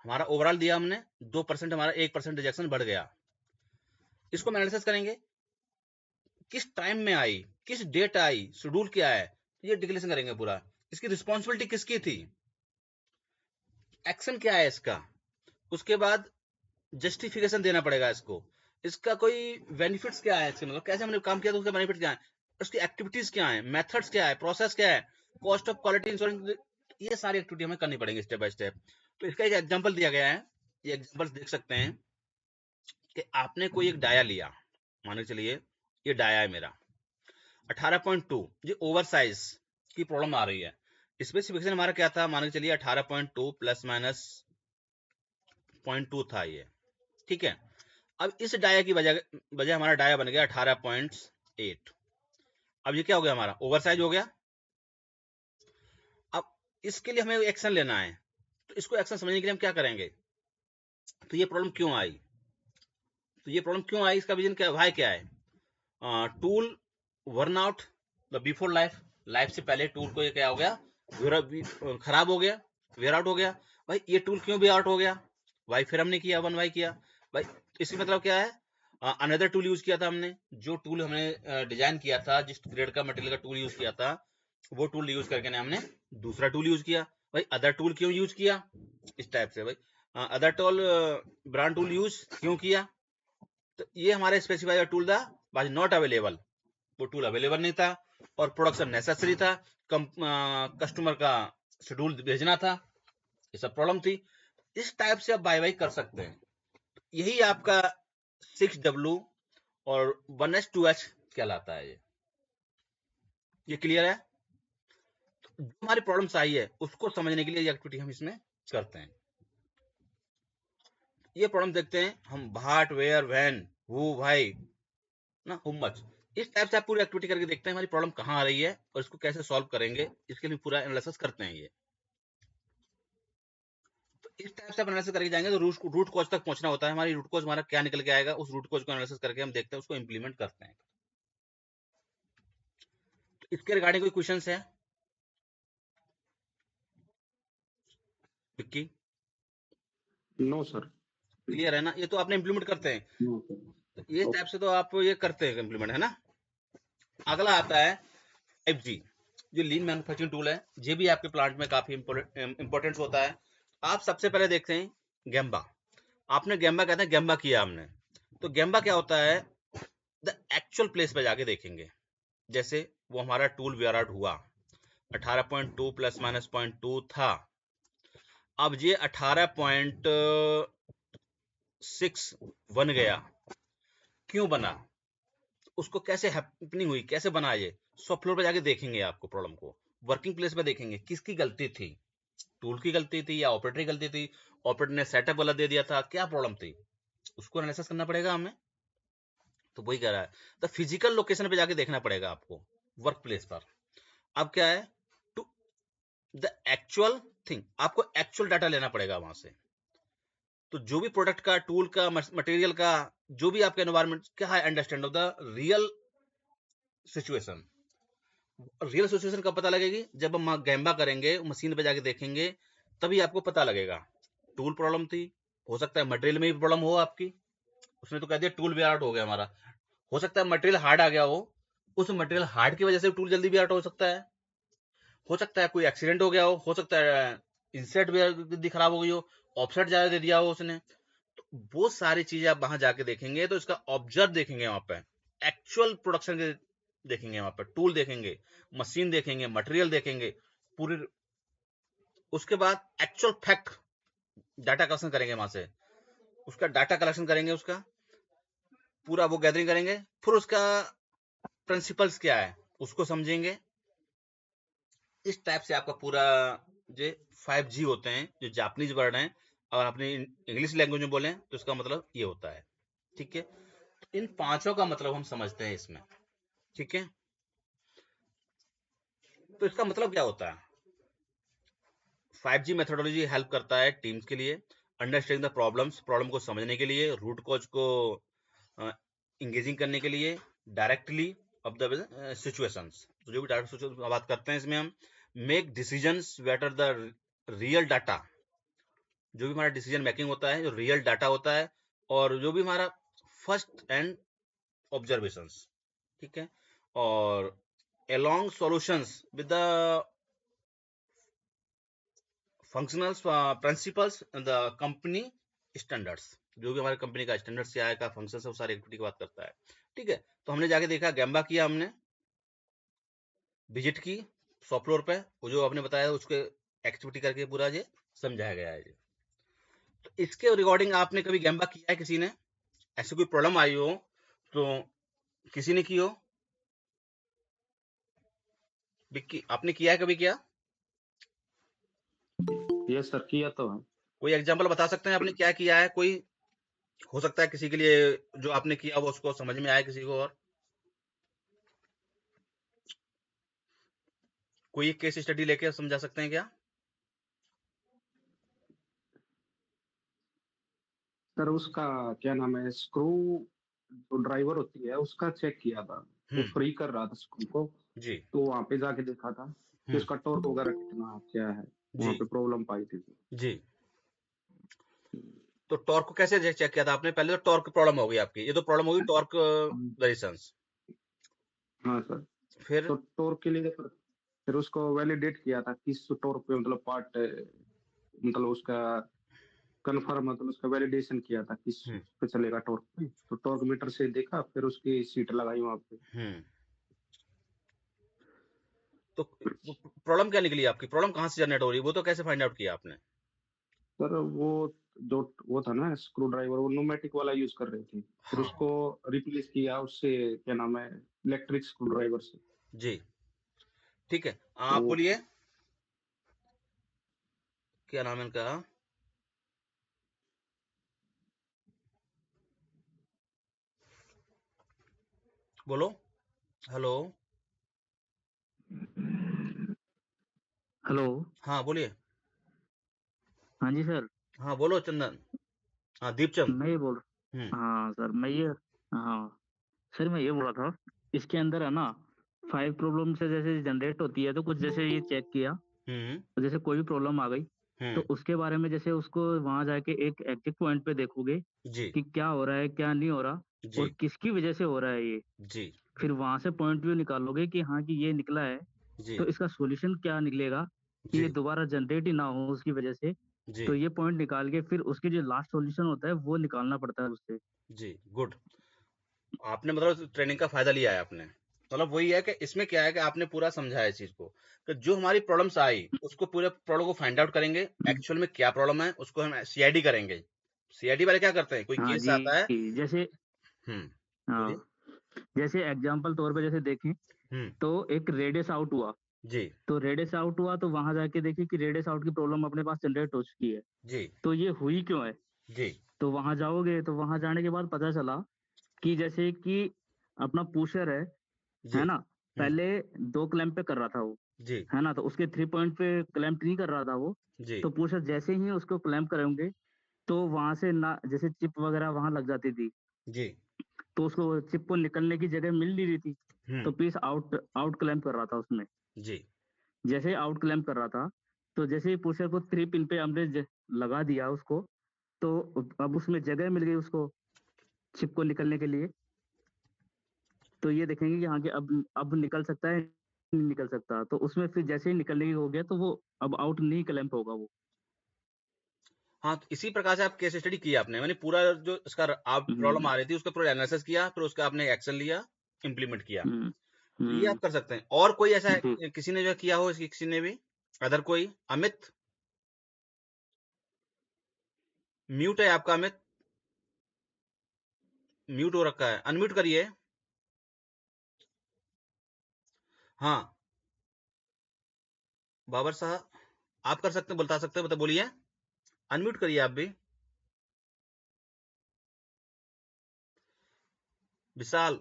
हमारा ओवरऑल दिया हमने 2%, हमारा 1% रिजेक्शन बढ़ गया। इसको एनालिसिस करेंगे किस टाइम में आई, किस डेट आई, शेड्यूल क्या है, ये डिक्लेरेशन करेंगे पूरा। इसकी रिस्पॉन्सिबिलिटी किसकी थी, एक्शन क्या है इसका, उसके बाद जस्टिफिकेशन देना पड़ेगा इसको, इसका कोई बेनिफिट्स क्या है इसके, मतलब कैसे हमने काम किया तो उसका बेनिफिट क्या है, उसकी एक्टिविटीज क्या है, मेथड्स क्या है, प्रोसेस क्या है, कॉस्ट ऑफ क्वालिटी इंश्योरेंस, ये सारी एक्टिविटी हमें करनी पड़ेगी स्टेप बाय स्टेप। तो इसका एक एग्जांपल दिया गया है, ये एग्जांपल देख सकते हैं कि आपने कोई एक डाया लिया, मान के चलिए ये डाया है मेरा 18.2, ये ओवर साइज की प्रॉब्लम आ रही है। स्पेसिफिकेशन हमारा क्या था, मान के चलिए 18.2 प्लस माइनस 0.2 था ये, ठीक है। अब इस डाया की वजह हमारा डाया बन गया 18.8। अब ये क्या हो गया, हमारा ओवर साइज हो गया। अब इसके लिए हमें एक्शन लेना है, तो इसको एक्शन समझने के लिए हम क्या करेंगे, तो ये प्रॉब्लम क्यों आई, तो ये प्रॉब्लम क्यों आई, इसका रीजन क्या, वाई क्या है, tool worn out the before life, life से पहले टूल को ये क्या हो गया, खराब हो गया, वेयर आउट हो गया। भाई ये टूल क्यों वेयर आउट हो गया, वाई फिर हमने किया, वन वाई किया। भाई इसका मतलब क्या है, अनदर टूल यूज किया था हमने, जो टूल हमने डिजाइन किया था, जिस ग्रेड का मटेरियल का टूल यूज किया था, वो टूल यूज करके हमने दूसरा टूल यूज किया। भाई अदर टूल क्यों यूज किया, इस टाइप से। भाई other tool brand tool use क्यों किया, तो ये हमारे स्पेसिफाइड टूल था बट नॉट अवेलेबल, वो टूल अवेलेबल नहीं था, और प्रोडक्शन नेसेसरी था, कस्टमर का शेड्यूल भेजना था, ये सब प्रॉब्लम थी। इस टाइप से आप बाय बाय कर सकते हैं। यही आपका 6W और 1S2H कहलाता है। ये क्लियर है, जो हमारी प्रॉब्लम्स आई है उसको समझने के लिए ये एक्टिविटी हम इसमें करते हैं। ये प्रॉब्लम देखते हैं हम, भाट, वेयर, व्हेन, हु, व्हाई, ना हाउ मच, इस टाइप से आप पूरी एक्टिविटी करके देखते हैं हमारी प्रॉब्लम कहाँ आ रही है और इसको कैसे सॉल्व करेंगे, इसके लिए पूरा एनालिसिस करते हैं ये। तो इस टाइप से आप एनालिसिस करके जाएंगे तो रूट कॉज तक पहुंचना होता है, हमारी रूट कॉज हमारा क्या निकल के आएगा, उस रूट कॉज को एनालिसिस करके हम देखते हैं, उसको इंप्लीमेंट करते हैं। तो इसके रिगार्डिंग कोई क्वेश्चन है विक्की? No sir. क्लियर है ना, ये तो आपने इंप्लीमेंट करते हैं, नो सर। तो ये टाइप से तो आप ये करते हैं इंप्लीमेंट, है ना। अगला आता है 5G, जो लीन मैन्युफैक्चरिंग टूल है, ये भी आपके प्लांट में काफी इंपॉर्टेंट होता है। आप सबसे पहले देखते हैं गेम्बा, आपने गेम्बा कहते हैं गेम्बा किया हमने, तो गेम्बा क्या होता है, द एक्चुअल प्लेस पे जाके देखेंगे। जैसे वो हमारा टूल वेयर आउट हुआ 18.2 प्लस माइनस 0.2 था, अब ये 18.6 बन गया, क्यों बना, उसको कैसे हैपनिंग हुई, कैसे बना, ये सब फ्लोर पे जाके देखेंगे आपको प्रॉब्लम को, वर्किंग प्लेस पे देखेंगे किसकी गलती थी, टूल की गलती थी या ऑपरेटर की गलती थी, ऑपरेटर ने सेटअप गलत दे दिया था, क्या प्रॉब्लम थी, उसको एनालिसिस करना पड़ेगा हमें। तो वही कह रहा है, तो फिजिकल लोकेशन पे जाके देखना पड़ेगा आपको वर्क प्लेस पर। अब क्या है, टू द एक्चुअल थिंग, आपको एक्चुअल डाटा लेना पड़ेगा वहां से। तो जो भी प्रोडक्ट का, टूल का, मटेरियल का, जो भी आपका एनवायरमेंट क्या है, understand of the real situation. Real situation कब पता लगेगी, जब हम गैम्बा करेंगे, मशीन पे जाके देखेंगे, तभी आपको पता लगेगा। टूल प्रॉब्लम थी, हो सकता है मटेरियल में भी प्रॉब्लम हो आपकी, उसने तो कह दिया टूल भी आउट हो गया हमारा, हो सकता है मटेरियल हार्ड आ गया हो, उस मटेरियल हार्ड की वजह से टूल जल्दी भी आउट हो सकता है। हो सकता है कोई एक्सीडेंट हो गया हो सकता है इंसर्ट भी खराब हो गई हो, ऑफसेट ज्यादा दे दिया हो उसने। तो वो सारी चीजें आप वहां जाके देखेंगे, तो इसका ऑब्जर्व देखेंगे वहां पे, एक्चुअल प्रोडक्शन के देखेंगे, वहां पे टूल देखेंगे, मशीन देखेंगे, मटेरियल देखेंगे पूरी। उसके बाद एक्चुअल फैक्ट डाटा कलेक्शन करेंगे वहां से, उसका डाटा कलेक्शन करेंगे, उसका पूरा वो गैदरिंग करेंगे, फिर उसका प्रिंसिपल्स क्या है उसको समझेंगे। इस टाइप से आपका पूरा जो 5G होते हैं, जो जापानीज वर्ड हैं, और अपनी इंग्लिश लैंग्वेज में बोलें तो इसका मतलब ये होता है। ठीक है, तो इन पांचों का मतलब हम समझते हैं इसमें। ठीक है, तो इसका मतलब क्या होता है, 5G मेथोडोलॉजी हेल्प करता है टीम्स के लिए अंडरस्टैंडिंग द प्रॉब्लम्स, प्रॉब्लम को समझने के लिए, रूट कॉज को इंगेजिंग करने के लिए, डायरेक्टली ऑफ द सिचुएशंस। तो जो भी डायरेक्ट सिचुएशन बात करते हैं इसमें हम, make decisions better the real data, जो भी हमारा डिसीजन मेकिंग होता है, जो रियल डाटा होता है, और जो भी हमारा फर्स्ट एंड ऑब्जर्वेशंस। ठीक है, और along solutions with the functional principles and the company standards, जो भी हमारे कंपनी का स्टैंडर्ड से आएगा, फंक्शन से, वो सारी एक्टिविटी की बात करता है। ठीक है, तो हमने जाके देखा, गैम्बा किया हमने, विजिट की शॉप फ्लोर पे, वो जो आपने बताया उसके एक्टिविटी करके पूरा ये समझाया गया है। तो इसके रिगार्डिंग आपने कभी गैम्बा किया है, किसी ने ऐसी कोई प्रॉब्लम आई हो तो किसी ने की हो, विक्की आपने किया है कभी क्या? यस सर, किया तो है। कोई एग्जांपल बता सकते हैं आपने क्या किया है? कोई हो सकता है किसी के लिए जो आपने किया वो उसको समझ में आए किसी को, और कोई एक केस स्टडी लेके समझा सकते हैं क्या? सर उसका क्या नाम है, स्क्रू जो ड्राइवर होती है उसका चेक किया था। वो हम्म। फ्री कर रहा था स्क्रू को। जी। तो वहां पे जाके देखा था कि हम्म। उसका टॉर्क वगैरह कितना क्या है। जी। वहां पे प्रॉब्लम पाई थी। जी। तो टॉर्क को कैसे चेक किया था आपने? पहले तो टॉर्क प्रॉब्लम हो गई आपकी, ये तो प्रॉब्लम होगी टॉर्क वेरिएशंस। हाँ सर। फिर? तो टॉर्क के लिए फिर उसको वैलिडेट किया था किस टॉर्क पे मतलब पार्ट, मतलब उसका कन्फर्म, मतलब उसका वैलिडेशन किया था किस हम्म। पे चलेगा टॉर्क पे। तो टॉर्क मीटर से देखा, फिर उसकी सीट लगाई वहां पे। हम्म। तो प्रॉब्लम क्या निकली आपकी? प्रॉब्लम कहाँ से जनरेट हो रही है, वो तो कैसे फाइंड आउट किया आपने? सर जो वो था ना स्क्रू ड्राइवर, वो न्यूमेटिक वाला यूज कर रहे थे। फिर हाँ। उसको रिप्लेस किया उससे, क्या नाम है, इलेक्ट्रिक स्क्रू ड्राइवर से। जी। ठीक है, आप तो बोलिए क्या नाम है इनका? बोलो। हेलो। हेलो। हाँ बोलिए। हाँ जी सर। हाँ बोलो चंदन। हाँ दीपचंद। मैं ये बोल हम्म। हाँ सर, मैं ये हाँ सर, मैं ये बोल रहा था, इसके अंदर है ना, 5 प्रॉब्लम से जैसे जनरेट होती है, तो कुछ जैसे ये चेक किया, हम्म। तो जैसे कोई भी प्रॉब्लम आ गई, तो हम्म। उसके बारे में जैसे उसको वहां जाके एक एग्जैक्ट पॉइंट पे देखोगे जी। कि क्या हो रहा है क्या नहीं हो रहा, और जी। किसकी वजह से हो रहा है ये। जी। फिर वहां से पॉइंट व्यू निकालोगे कि हाँ कि ये निकला है, जी। तो इसका सॉल्यूशन क्या निकलेगा कि ये जी। दोबारा जनरेट ही ना हो उसकी वजह से। जी। तो ये पॉइंट निकाल के फिर उसकी जो लास्ट सॉल्यूशन होता है वो निकालना पड़ता है उससे। जी। गुड। आपने मतलब ट्रेनिंग का फायदा लिया है आपने, मतलब वही है कि इसमें क्या है कि आपने पूरा समझा है इस चीज को, कि जो हमारी प्रॉब्लम्स आई उसको पूरे प्रॉब्लम को फाइंड आउट करेंगे, एक्चुअल में क्या प्रॉब्लम है उसको हम सीआईडी करेंगे। सीआईडी वाले क्या करते हैं, कोई हाँ केस जी। आता है। जैसे हम्म। बोलिए। हाँ, जैसे एग्जाम्पल तौर पे जैसे देखें, हम्म। तो एक रेडियस आउट हुआ, जी तो रेडियस आउट हुआ तो वहां जाके देखिए कि रेडियस आउट की प्रॉब्लम अपने पास जनरेट हो चुकी है। जी तो ये हुई क्यों है? जी तो वहां जाओगे तो वहां जाने के बाद पता चला कि जैसे कि अपना पुशर जी है ना, हम्म पहले 2 क्लैंप पे कर रहा था वो, जी है ना, तो उसके 3 पॉइंट पे क्लैंप नहीं कर रहा था वो। जी तो पुशर जैसे ही उसको क्लैंप करेंगे तो वहां से ना जैसे चिप वगैरह वहां लग जाती थी, जी तो उसको चिप को निकलने की जगह मिल नहीं रही थी। तो पीस आउट आउट क्लैंप कर रहा था उसमें। जी जैसे ही आउट क्लैंप कर रहा था, तो जैसे ही पुशर को 3 पिन पे हमने लगा दिया उसको, तो अब उसमें जगह मिल गई उसको चिप को निकलने के लिए। तो ये देखेंगे कि हाँ कि अब निकल सकता है, नहीं निकल सकता। तो उसमें फिर जैसे ही निकलने की हो गया तो वो अब आउट नहीं क्लैंप होगा वो। हाँ, तो इसी प्रकार से आप केस स्टडी किया आपने, मैंने पूरा जो इसका आप प्रॉब्लम हम्म आ रही थी उसका पूरा एनालिसिस किया, फिर उसका आपने एक्शन लिया, इम्प्लीमेंट किया। हम्म तो ये हम्म आप कर सकते हैं। और कोई ऐसा है जी किसी ने जो किया हो, किसी ने भी, अदर कोई? अमित, म्यूट है आपका अमित, म्यूट हो रखा है, अनम्यूट करिए। हाँ, बाबर साहब, आप कर सकते हैं, बता सकते हैं, बता बोलिए, अनम्यूट करिए आप भी। विशाल,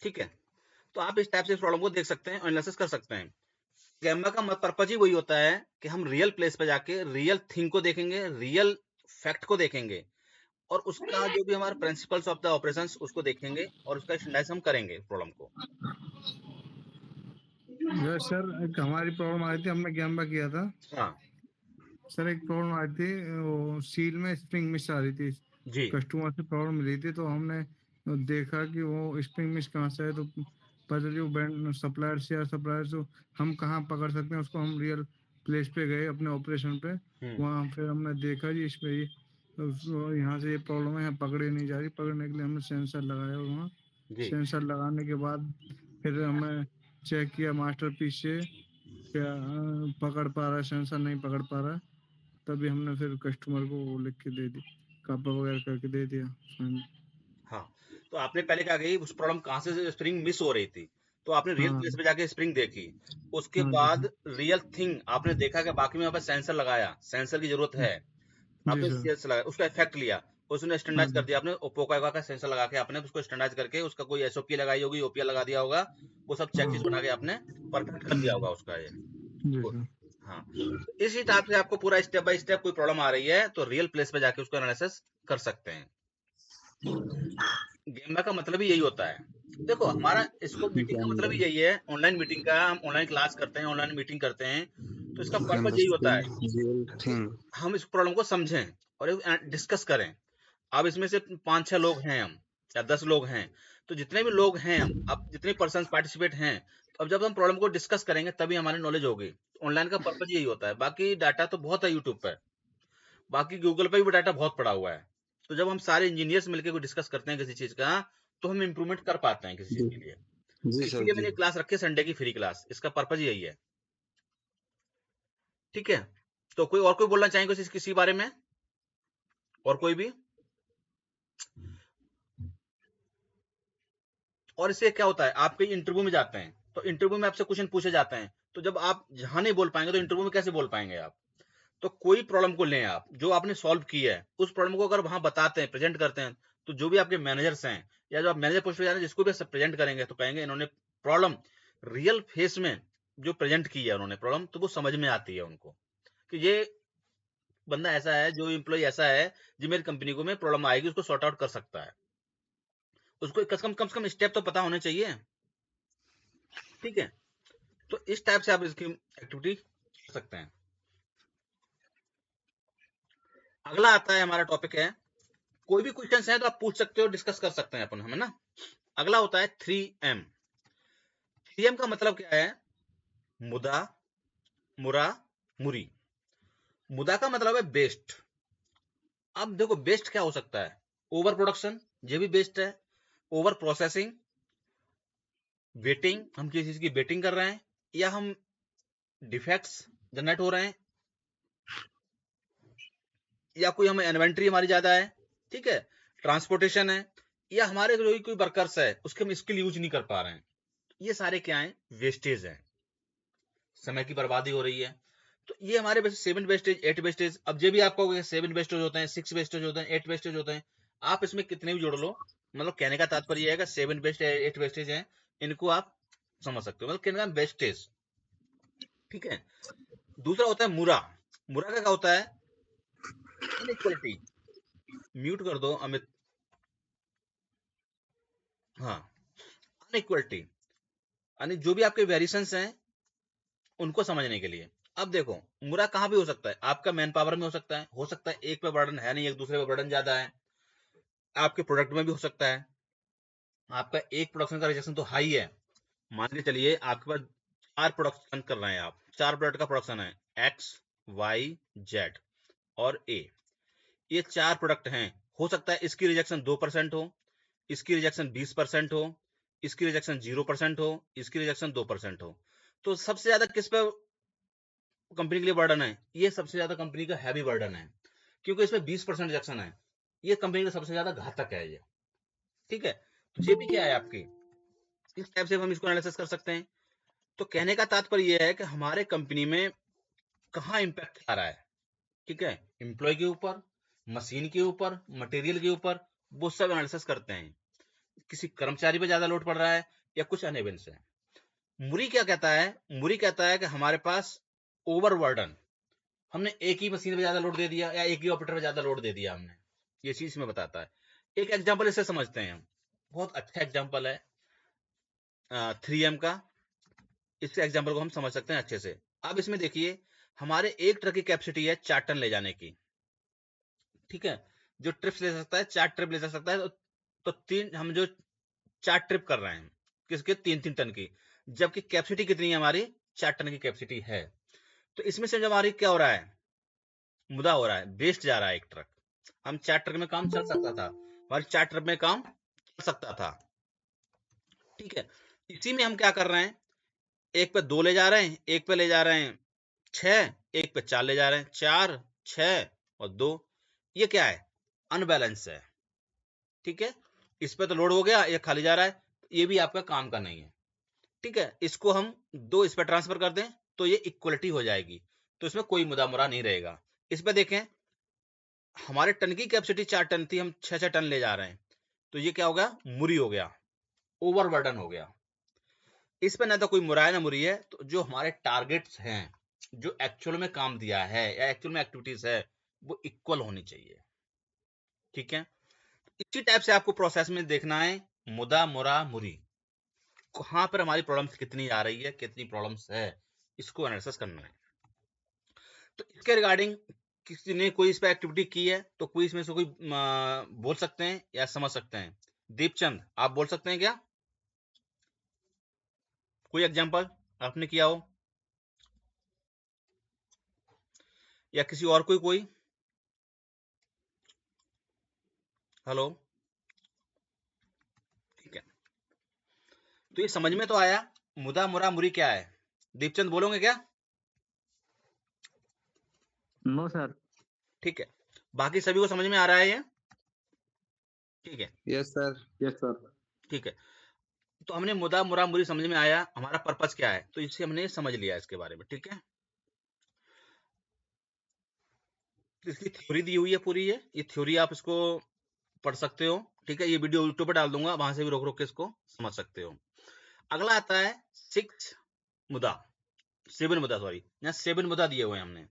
ठीक है। तो आप इस टाइप से प्रॉब्लम को देख सकते हैं, एनालिसिस कर सकते हैं। गैम्बा का पर्पज ही वही होता है कि हम रियल प्लेस पे जाके रियल थिंग को देखेंगे, रियल फैक्ट को देखेंगे, और उसका जो भी हमारे प्रिंसिपल्स ऑफ द ऑपरेशंस उसको देखेंगे, और उसका स्टैंडर्डाइज हम करेंगे प्रॉब्लम को। जो सर एक हमारी प्रॉब्लम आई थी, हमने गैम्बा किया था हाँ सर। एक प्रॉब्लम आई थी, वो सील में स्प्रिंग मिस आ रही थी, जी कस्टमर से प्रॉब्लम मिली थी। तो हमने देखा कि वो स्प्रिंग मिस कहाँ से है। तो पता चली वो सप्लायर से, या सप्लायर से हम कहाँ पकड़ सकते हैं उसको। हम रियल प्लेस पे गए अपने ऑपरेशन पे, वहाँ फिर हमने देखा जी इस पे तो यहाँ से ये प्रॉब्लम है, यहाँ पकड़े नहीं जा रही। पकड़ने के लिए हमने सेंसर लगाया, वहाँ जी सेंसर लगाने के बाद फिर हमें चेक किया मास्टर पीस से, क्या पकड़ पा रहा है सेंसर, नहीं पकड़ पा रहा है। तभी हमने फिर कस्टमर को वो लिख के दे दी, कापा वगैरह करके दे दिया। हाँ, तो आपने पहले क्या कही, उस प्रॉब्लम कहाँ से स्प्रिंग मिस हो रही थी, तो आपने रियल हाँ प्लेस पे जाके स्प्रिंग देखी। उसके हाँ जी बाद सर। रियल थिंग आपने देखा कि बाकी में यहाँ पे सेंसर लगाया, सेंसर की जरूरत है, जी आपने सर। सेंसर लगाया, उसका इफेक्ट लिया, उसने हाँ स्टैंडर्डाइज कर जी। दिया। आपने ओप्पो का सेंसर लगा के आपने उसको स्टैंडर्डाइज करके उसका कोई एसओपी लगाई होगी, ओपीआई लगा दिया होगा, वो सब चेक हाँ चीज बना के आपने परफेक्ट कर दिया होगा उसका ये। जी गुड। सर। हाँ, तो इसी टाइप से आपको पूरा स्टेप बाय स्टेप कोई प्रॉब्लम आ रही है तो रियल प्लेस पे जाके उसको एनालिसिस कर सकते हैं। गेम्बा का मतलब ही यही होता है। देखो, हमारा इसको मीटिंग का मतलब ही यही है, ऑनलाइन मीटिंग का। हम ऑनलाइन क्लास करते हैं, ऑनलाइन मीटिंग करते हैं, तो इसका पर्पज यही होता है कि हम इस प्रॉब्लम को समझें और डिस्कस करें। अब इसमें से 5-6 लोग हैं हम, या 10 लोग हैं, तो जितने भी लोग हैं हम, अब जितने पर्सन पार्टिसिपेट हैं, तो अब जब हम प्रॉब्लम को डिस्कस करेंगे तभी हमारी नॉलेज होगी। ऑनलाइन का पर्पज यही होता है। बाकी डाटा तो बहुत है यूट्यूब पे, बाकी गूगल पे भी डाटा बहुत पड़ा हुआ है। तो जब हम सारे इंजीनियर्स मिलकर कोई डिस्कस करते हैं किसी चीज का, तो हम इंप्रूवमेंट कर पाते हैं किसी चीज के लिए। इसीलिए मैंने क्लास रखी है संडे की फ्री क्लास, इसका पर्पज यही है। ठीक है, तो कोई और कोई बोलना चाहेंगे किसी बारे में, और कोई भी? और इससे क्या होता है, आप कहीं इंटरव्यू में जाते हैं तो इंटरव्यू में आपसे क्वेश्चन पूछे जाते हैं, तो जब आप जहां नहीं बोल पाएंगे तो इंटरव्यू में कैसे बोल पाएंगे आप? तो कोई प्रॉब्लम को लें आप, जो आपने सॉल्व की है, उस प्रॉब्लम को अगर वहां बताते हैं, प्रेजेंट करते हैं, तो जो भी आपके मैनेजर्स हैं, या जो आप मैनेजर पोस्ट पे जा रहे हैं, जिसको भी प्रेजेंट करेंगे, तो कहेंगे इन्होंने प्रॉब्लम रियल फेस में जो प्रेजेंट की है उन्होंने प्रॉब्लम, तो वो समझ में आती है उनको कि ये बंदा ऐसा है, जो एम्प्लॉय ऐसा है, जो मेरी कंपनी को में प्रॉब्लम आएगी उसको सॉर्ट आउट कर सकता है। उसको कम से कम स्टेप तो पता होने चाहिए। ठीक है, तो इस टाइप से आप इसकी एक्टिविटी कर सकते हैं। अगला आता है, हमारा टॉपिक है, कोई भी क्वेश्चन है तो आप पूछ सकते हो, डिस्कस कर सकते हैं अपन, हम, है ना। अगला होता है 3M। 3M का मतलब क्या है? मुदा, मुरा, मुरी। मुदा का मतलब है बेस्ट। अब देखो, बेस्ट क्या हो सकता है? ओवर प्रोडक्शन, ये भी बेस्ट है। ओवर प्रोसेसिंग, वेटिंग, हम किसी चीज की वेटिंग कर रहे हैं, या हम डिफेक्ट्स जनरेट हो रहे हैं, या कोई हमें इन्वेंट्री हमारी ज्यादा है, ठीक है, ट्रांसपोर्टेशन है, या हमारे जो कोई वर्कर्स है उसके हम स्किल यूज नहीं कर पा रहे हैं। ये सारे क्या है? वेस्टेज है। समय की बर्बादी हो रही है। तो ये हमारे वैसे 7 वेस्टेज 8 वेस्टेज, अब ये भी आपको 7 वेस्टेज होते हैं, 6 वेस्टेज होते हैं, 8 वेस्टेज होते हैं, आप इसमें कितने भी जोड़ लो, मतलब कहने का तात्पर्य है कि 7 वेस्टेज 8 वेस्टेज हैं, इनको आप समझ सकते हो, मतलब कहने का वेस्टेज। ठीक है। दूसरा होता है मुरा। मुरा का क्या होता है? इनइक्वालिटी। म्यूट कर दो अमित। हाँ, अनइक्वालिटी यानी जो भी आपके वेरिएशंस हैं उनको समझने के लिए। अब देखो मुरा कहाँ भी हो सकता है, आपका मैन पावर में हो सकता है एक पे बर्डन है नहीं, एक दूसरे पे बर्डन ज्यादा है, आपके प्रोडक्ट में भी हो सकता है, आपका एक प्रोडक्शन का रिजेक्शन तो हाई है, मान के चलिए आपके पास 4 प्रोडक्शन कर रहे हैं, आप 4 प्रोडक्ट का प्रोडक्शन है, एक्स वाई जेड और ए, ये 4 प्रोडक्ट हैं, हो सकता है इसकी रिजेक्शन 2% हो, इसकी रिजेक्शन 20% हो, इसकी रिजेक्शन 0% हो, इसकी रिजेक्शन 2% हो। तो सबसे ज्यादा किस पे कंपनी के लिए बर्डन है? ये सबसे ज्यादा कंपनी का हैवी बर्डन है, क्योंकि इसमें 20% रिजेक्शन है, ये कंपनी का सबसे ज्यादा घातक है ये। ठीक है। तो ये भी क्या है आपकी, इस टाइप से हम इसको एनालिसिस कर सकते हैं। तो कहने का तात्पर्य यह है कि हमारे कंपनी में कहाँ इंपैक्ट आ रहा है, ठीक है, एम्प्लॉय के ऊपर, मशीन के ऊपर, मटेरियल के ऊपर, वो सब एनालिसिस करते हैं। किसी कर्मचारी पे ज्यादा लोड पड़ रहा है या कुछ अन्य इवेंट्स है। मुरी क्या कहता है? मुरी कहता है कि हमारे पास ओवरबर्डन, हमने एक ही मशीन पे ज्यादा लोड दे दिया या एक ही ऑपरेटर पे ज्यादा लोड दे दिया हमने, ये चीज में बताता है। एक एग्जांपल इससे समझते हैं हम, बहुत अच्छा एग्जांपल है 3M का, इस एग्जांपल को हम समझ सकते हैं अच्छे से। अब इसमें देखिए हमारे एक ट्रक की कैपेसिटी है 4 टन ले जाने की, ठीक है, जो ट्रिप्स ले सकता है 4 ट्रिप ले जा सकता है, तो तीन हम जो 4 ट्रिप कर रहे हैं किसके, 3-3 टन की, जबकि कैपेसिटी कितनी है हमारी, 4 टन की कैपेसिटी है। तो इसमें से जो हमारी क्या हो रहा है, मुदा हो रहा है, वेस्ट जा रहा है एक ट्रक, हम 4 ट्रक में काम चल सकता था, हमारे 4 ट्रक में काम चल सकता था। ठीक है। इसी में हम क्या कर रहे हैं, एक पे 2 ले जा रहे हैं, एक पे ले जा रहे हैं 6, एक पे 4 ले जा रहे हैं, 4 6 और 2, ये क्या है, अनबैलेंस है। ठीक है। इस पे तो लोड हो गया, ये खाली जा रहा है, ये भी आपका काम का नहीं है। ठीक है। इसको हम 2 इस पे ट्रांसफर कर दें तो ये इक्वलिटी हो जाएगी, तो इसमें कोई मुदा मुरा नहीं रहेगा। इस पे देखें हमारे टन की कैपेसिटी 4 टन थी, हम 6 टन ले जा रहे हैं, तो ये क्या हो गया, मुरी हो गया, ओवरबर्डन हो गया। इस पे ना तो कोई मुरा है ना मुरी है, तो जो हमारे टारगेट्स हैं, जो एक्चुअल में काम दिया है या एक्चुअल में एक्टिविटीज है, वो इक्वल होनी चाहिए। ठीक है। इसी टाइप से आपको प्रोसेस में देखना है, मुदा मुरा मुरी, कहां पर हमारी प्रॉब्लम्स कितनी आ रही है, कितनी प्रॉब्लम्स है, इसको एनालिसिस करना है। तो इसके रिगार्डिंग किसी ने कोई इस पर एक्टिविटी की है तो कोई इसमें से कोई बोल सकते हैं या समझ सकते हैं? दीपचंद आप बोल सकते हैं क्या, कोई एग्जांपल आपने किया हो, या किसी और कोई? हेलो। ठीक है। तो ये समझ में तो आया, मुदा मुरा मुरी क्या है? दीपचंद बोलोगे क्या? No sir. ठीक है। बाकी सभी को समझ में आ रहा है ये? ठीक है। Yes sir, yes sir. ठीक है। तो हमने मुदा मुरा मुरी समझ में आया, हमारा पर्पस क्या है, तो इसे हमने समझ लिया इसके बारे में। ठीक है। तो इसकी थ्योरी दी हुई है पूरी, ये थ्योरी आप इसको पढ़ सकते हो। ठीक है। ये वीडियो यूट्यूब पर डाल दूंगा, वहां से भी रोक रोक के इसको समझ सकते हो। अगला आता है 6 मुदा, 7 मुदा, सॉरी, यहाँ 7 मुदा दिए हुए हैं हमने,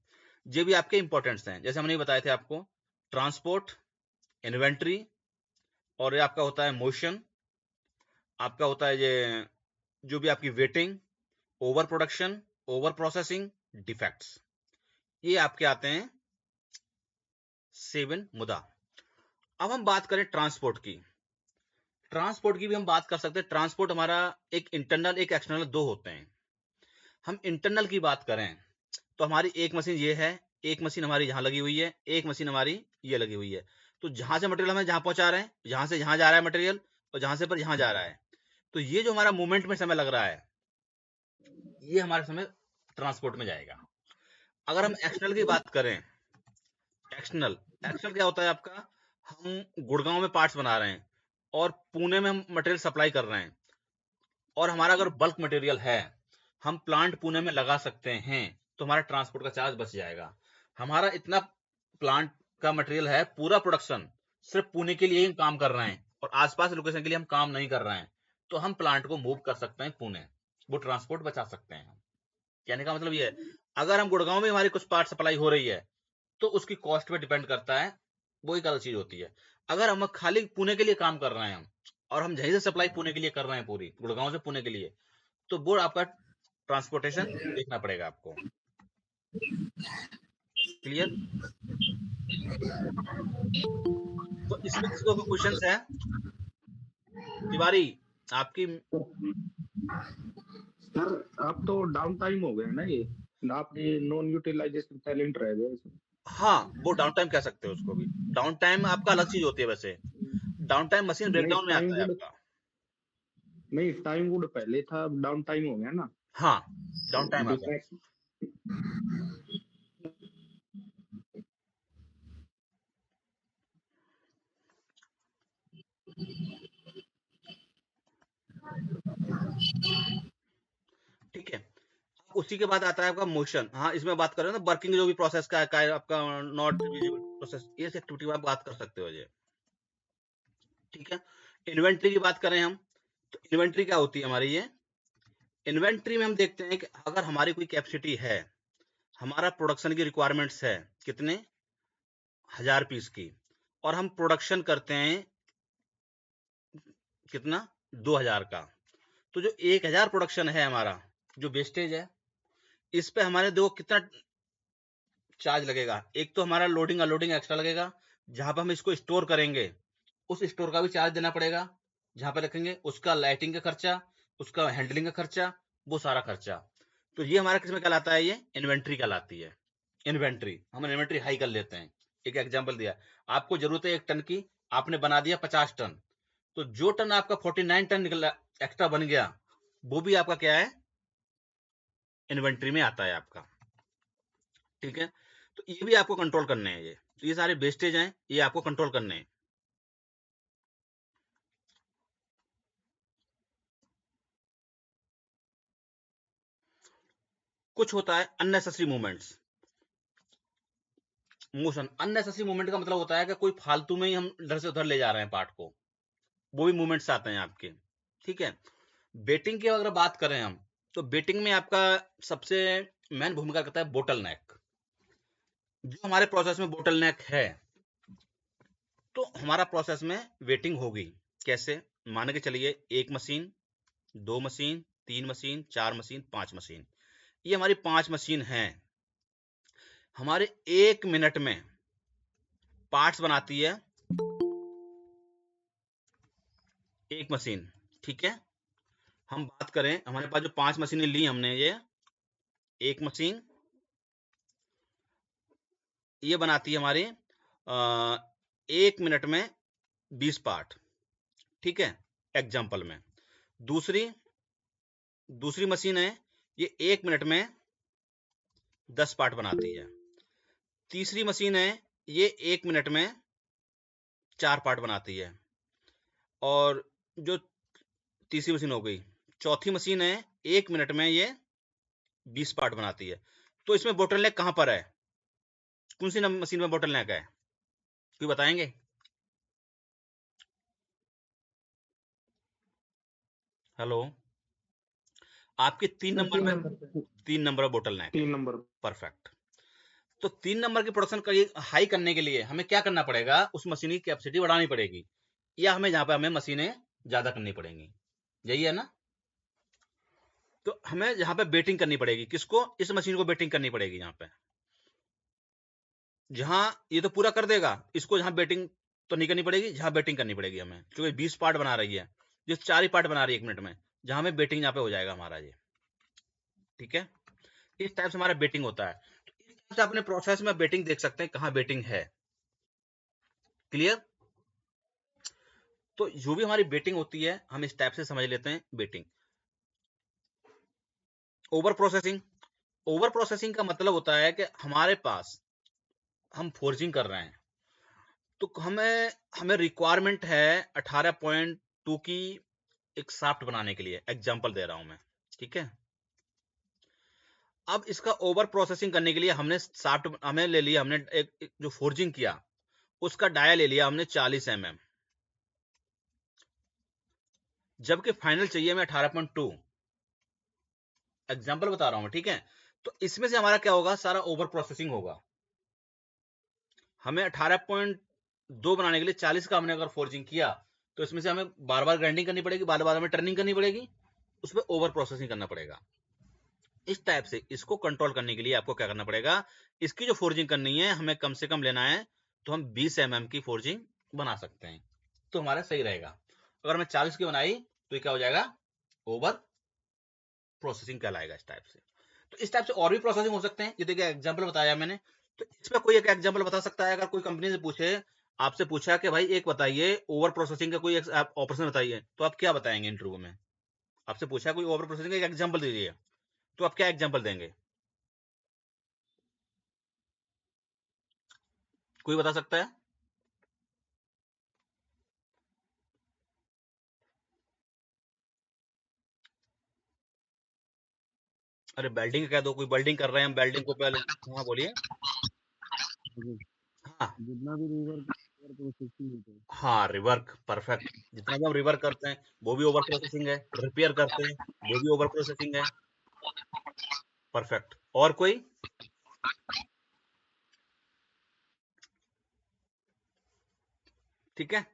ये भी आपके इंपॉर्टेंट्स हैं, जैसे हमने बताए थे आपको, ट्रांसपोर्ट, इन्वेंट्री, और ये आपका होता है मोशन, आपका होता है ये जो भी आपकी waiting, over production, over processing, defects, ये आपके आते हैं 7 मुदा। अब हम बात करें ट्रांसपोर्ट की, ट्रांसपोर्ट की भी हम बात कर सकते हैं। ट्रांसपोर्ट हमारा एक इंटरनल एक एक्सटर्नल दो होते हैं। हम इंटरनल की बात करें तो हमारी एक मशीन ये है, एक मशीन हमारी यहाँ लगी हुई है, एक मशीन हमारी ये लगी हुई है। तो जहां से मटेरियल हमें जहां पहुंचा रहे हैं, जहां से जहां जा रहा है मटेरियल, और जहां से पर यहाँ जा रहा है, तो ये जो हमारा मूवमेंट में समय लग रहा है, ये हमारे समय ट्रांसपोर्ट में जाएगा। अगर हम एक्सटर्नल की बात करें, एक्सटर्नल एक्सटर्नल क्या होता है आपका, हम गुड़गांव में पार्ट्स बना रहे हैं और पुणे में हम मटेरियल सप्लाई कर रहे हैं, और हमारा अगर बल्क मटेरियल है, हम प्लांट पुणे में लगा सकते हैं तो हमारा ट्रांसपोर्ट का चार्ज बच जाएगा। हमारा इतना प्लांट का मटेरियल है, पूरा प्रोडक्शन सिर्फ पुणे के लिए ही काम कर रहे हैं और आसपास लोकेशन के लिए हम काम नहीं कर रहे हैं, तो हम प्लांट को मूव कर सकते हैं पुणे, वो ट्रांसपोर्ट बचा सकते हैं। कहने का मतलब ये है, अगर हम गुड़गांव में हमारी कुछ पार्ट सप्लाई हो रही है तो उसकी कॉस्ट पे डिपेंड करता है, वो एक अलग चीज होती है। अगर हम खाली पुणे के लिए काम कर रहे हैं और हम यहीं से सप्लाई पुणे के लिए कर रहे हैं, पूरी गुड़गांव से पुणे के लिए, तो वो आपका ट्रांसपोर्टेशन देखना पड़ेगा आपको। क्लियर? तो इसमें किसी को क्वेश्चन है? तिवारी आपकी सर अब तो डाउन टाइम हो गया ना ये, आपने नॉन यूटिलाइजेशन टैलेंट रह गया इसमें। हाँ, वो डाउन टाइम कह सकते हो उसको भी। डाउन टाइम आपका अलग चीज होती है वैसे। डाउन टाइम मशीन ब्रेकडाउन में आता है आपका। नहीं, टाइम वुड पहले था, अब डाउन टाइम हो गया ना। हाँ, डाउन टाइम आ गया। ठीक है, उसी के बाद आता है आपका मोशन। हाँ, इसमें बात कर रहे हो ना वर्किंग जो भी प्रोसेस का है आपका नॉट विजिबल प्रोसेस, ये एक्टिविटी में आप बात कर सकते हो ये। ठीक है, इन्वेंट्री की बात करें हम, तो इन्वेंट्री क्या होती है हमारी? ये इन्वेंट्री में हम देखते हैं कि अगर हमारी कोई कैपेसिटी है, हमारा प्रोडक्शन की रिक्वायरमेंट्स है कितने 1000 पीस की, और हम प्रोडक्शन करते हैं कितना 2000 का, तो जो 1000 प्रोडक्शन है हमारा, जो वेस्टेज है, इस पे हमारे देखो कितना चार्ज लगेगा। एक तो हमारा लोडिंग अनलोडिंग एक्स्ट्रा लगेगा, जहां पर हम इसको स्टोर करेंगे उस स्टोर का भी चार्ज देना पड़ेगा, जहां पर रखेंगे उसका लाइटिंग का खर्चा, उसका हैंडलिंग का खर्चा, वो सारा खर्चा। तो ये हमारा किसमें कहलाता है? ये इन्वेंट्री कहलाती है। इन्वेंट्री, हम इन्वेंट्री हाई कर लेते हैं। एक एग्जांपल दिया, आपको जरूरत है 1 टन की, आपने बना दिया 50 टन, तो जो टन आपका 49 टन निकला एक्स्ट्रा बन गया, वो भी आपका क्या है? इन्वेंट्री में आता है आपका। ठीक है, तो ये भी आपको कंट्रोल करने हैं। ये सारे वेस्टेज हैं, ये आपको कंट्रोल करने हैं। कुछ होता है unnecessary movements. Motion, unnecessary movement का मतलब होता है कि कोई फालतू में ही हम इधर से उधर ले जा रहे हैं पार्ट को, वो भी मूवमेंट्स आते हैं आपके। ठीक है, बेटिंग की अगर बात करें हम, तो बेटिंग में आपका सबसे मेन भूमिका करता है बोटल नेक। जो हमारे प्रोसेस में बोटल नेक है, तो हमारा प्रोसेस में वेटिंग होगी। कैसे? मान के चलिए 1 machine, 2 machine, 3 machine, 4 machine, 5 machine, ये हमारी 5 मशीन हैं। हमारे 1 मिनट में पार्ट्स बनाती है 1 मशीन। ठीक है, हम बात करें हमारे पास जो 5 मशीनें ली हमने, ये 1 मशीन ये बनाती है हमारी 1 मिनट में 20 पार्ट। ठीक है, एग्जाम्पल में। दूसरी मशीन है, ये 1 मिनट में 10 पार्ट बनाती है। तीसरी मशीन है, ये 1 मिनट में 4 पार्ट बनाती है। और जो तीसरी मशीन हो गई, चौथी मशीन है, 1 मिनट में ये 20 पार्ट बनाती है। तो इसमें बोटलनेक कहां पर है? कौन सी मशीन में बोटलनेक है? कोई बताएंगे? हेलो, आपके 3 नंबर में 3 नंबर बोटलनेक। 3 नंबर। परफेक्ट। तो 3 नंबर की प्रोडक्शन हाई करने के लिए हमें क्या करना पड़ेगा? उस मशीन की कैपेसिटी बढ़ानी पड़ेगी, या हमें जहां पे हमें मशीनें ज्यादा करनी पड़ेंगी। यही है ना? तो हमें जहां पे बेटिंग करनी पड़ेगी, किसको? इस मशीन को बेटिंग करनी पड़ेगी। जहां पे जहां ये तो पूरा कर देगा, इसको जहां बेटिंग तो नहीं करनी पड़ेगी, जहां बेटिंग करनी पड़ेगी हमें, क्योंकि 20 पार्ट बना रही है, जिस 4 ही पार्ट बना रही है 1 मिनट में, जहां में बेटिंग यहाँ पे हो जाएगा हमारा ये। ठीक है, इस टाइप से हमारा बेटिंग होता है। तो इस टाइप से अपने प्रोसेस में बेटिंग देख सकते हैं कहां बेटिंग है। क्लियर? तो जो भी हमारी बेटिंग होती है, हम इस टाइप से समझ लेते हैं waiting. Over processing, over processing का मतलब होता है कि हमारे पास हम फोर्जिंग कर रहे हैं, तो हमें रिक्वायरमेंट है 18.2 की एक शाफ्ट बनाने के लिए। एग्जांपल दे रहा हूं मैं। ठीक है, अब इसका ओवर प्रोसेसिंग करने के लिए हमने साफ्ट हमें ले लिया, हमने एक जो फोर्जिंग किया उसका डाया ले लिया हमने 40 mm, जबकि फाइनल चाहिए हमें 18.2। एग्जाम्पल बता रहा हूं मैं, ठीक है। तो इसमें से हमारा क्या होगा, सारा ओवर प्रोसेसिंग होगा। हमें 18.2 बनाने के लिए 40 का हमने अगर फोर्जिंग किया तो इसमें से हमें बार बार ग्राइंडिंग करनी पड़ेगी, बार बार हमें टर्निंग करनी पड़ेगी, उसमें ओवर प्रोसेसिंग करना पड़ेगा। इस टाइप से इसको कंट्रोल करने के लिए आपको क्या करना पड़ेगा, इसकी जो फोर्जिंग करनी है हमें कम से कम लेना है, तो हम 20 mm की फोर्जिंग बना सकते हैं, तो हमारा सही रहेगा। अगर मैं 40 की बनाई तो ये क्या हो जाएगा, ओवर प्रोसेसिंग कहलाएगा इस टाइप से। तो इस टाइप से और भी प्रोसेसिंग हो सकते हैं, ये देखिए एग्जांपल बताया मैंने। तो इसमें कोई एक एग्जांपल बता सकता है, अगर कोई कंपनी से पूछे, आपसे पूछा कि भाई एक बताइए ओवर प्रोसेसिंग का कोई आप ऑपरेशन बताइए, तो आप क्या बताएंगे इंटरव्यू में? आपसे पूछा कोई ओवर प्रोसेसिंग का एक एग्जांपल दीजिए, तो आप क्या एग्जांपल देंगे? कोई बता सकता है? अरे वेल्डिंग कह दो, कोई वेल्डिंग कर रहे हैं, हम वेल्डिंग को पहले, हाँ बोलिए। हाँ जितना भी रिवर प्रोसेसिंग होता है। हाँ, रिवर्क, परफेक्ट। जितना भी हम रिवर्क करते हैं वो भी ओवर प्रोसेसिंग है, रिपेयर करते हैं वो भी ओवर प्रोसेसिंग है, परफेक्ट। और कोई? ठीक है।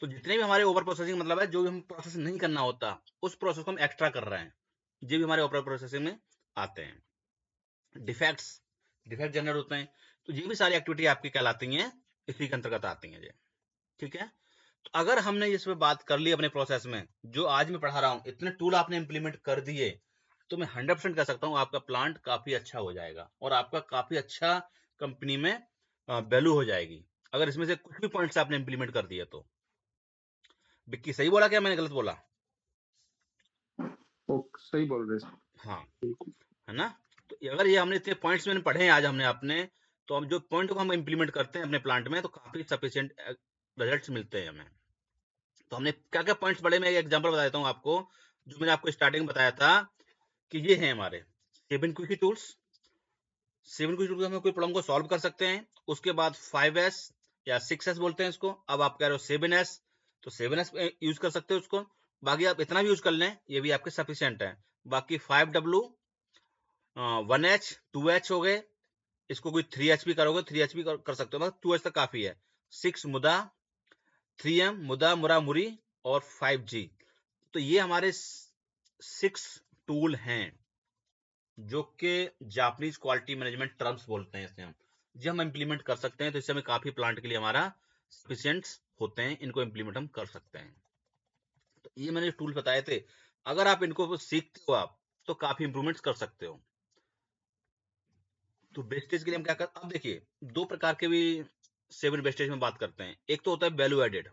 तो जितने भी हमारे ओवर प्रोसेसिंग मतलब है, जो भी हम प्रोसेस नहीं करना होता उस प्रोसेस को हम एक्स्ट्रा कर रहे हैं, ये भी हमारे ओवर प्रोसेसिंग में आते हैं। डिफेक्ट्स, डिफेक्ट जनरेट होते हैं, तो ये भी सारी एक्टिविटी आपकी कहलाती हैं, इसी के अंतर्गत आती हैं ये। ठीक है। तो अगर हमने इसमें बात कर ली अपने प्रोसेस में, जो आज मैं पढ़ा रहा हूँ, इतने टूल आपने इंप्लीमेंट कर दिए, तो मैं 100% कह सकता हूँ आपका प्लांट काफी अच्छा हो जाएगा और आपका काफी अच्छा कंपनी में वैल्यू हो जाएगी, अगर इसमें से कुछ भी पॉइंट्स आपने इंप्लीमेंट कर दिए तो। विक्की सही बोला क्या, मैंने गलत बोला? वो सही बोल रहे हैं हाँ, बिल्कुल। है ना। तो अगर ये हमने इतने पॉइंट्स मैंने पढ़े हैं आज हमने आपने, तो हम जो पॉइंट को हम इंप्लीमेंट करते हैं अपने प्लांट में, तो काफी सफिशिएंट रिजल्ट्स मिलते हैं हमें। तो हमने क्या क्या पॉइंट्स पढ़े, मैं एक एग्जांपल बता देता हूँ आपको, जो मैंने आपको स्टार्टिंग में बताया था कि ये हैं हमारे 7 क्विकी टूल्स। 7 क्विकी टूल्स हम कोई प्रॉब्लम को सॉल्व कर सकते हैं। उसके बाद 5S या 6S बोलते हैं इसको, अब आप कह रहे हो 7S, तो 7S यूज कर सकते हो उसको। बाकी आप इतना भी यूज कर लें, ये भी आपके सफिशिएंट है। बाकी 5W, 1H, 2H हो गए, इसको कोई 3H भी करोगे, 3H भी कर सकते हो, मतलब 2H तक काफी है। 6 मुदा, 3M मुदा मुरा मुरी, और 5G। तो ये हमारे 6 टूल हैं, जो कि जापानीज क्वालिटी मैनेजमेंट टर्म्स बोलते हैं इसे हम, जो हम इंप्लीमेंट कर सकते हैं, तो इससे हमें काफी प्लांट के लिए हमारा सफिशिएंट होते हैं, इनको इंप्लीमेंट हम कर सकते हैं। तो ये मैंने टूल बताए थे, अगर आप इनको सीखते हो आप, तो काफी इंप्रूवमेंट्स कर सकते हो। तो वेस्टेज के लिए हम क्या करते हैं, अब देखिए 2 प्रकार के भी 7 वेस्टेज में बात करते हैं। एक तो होता है वैल्यू एडेड,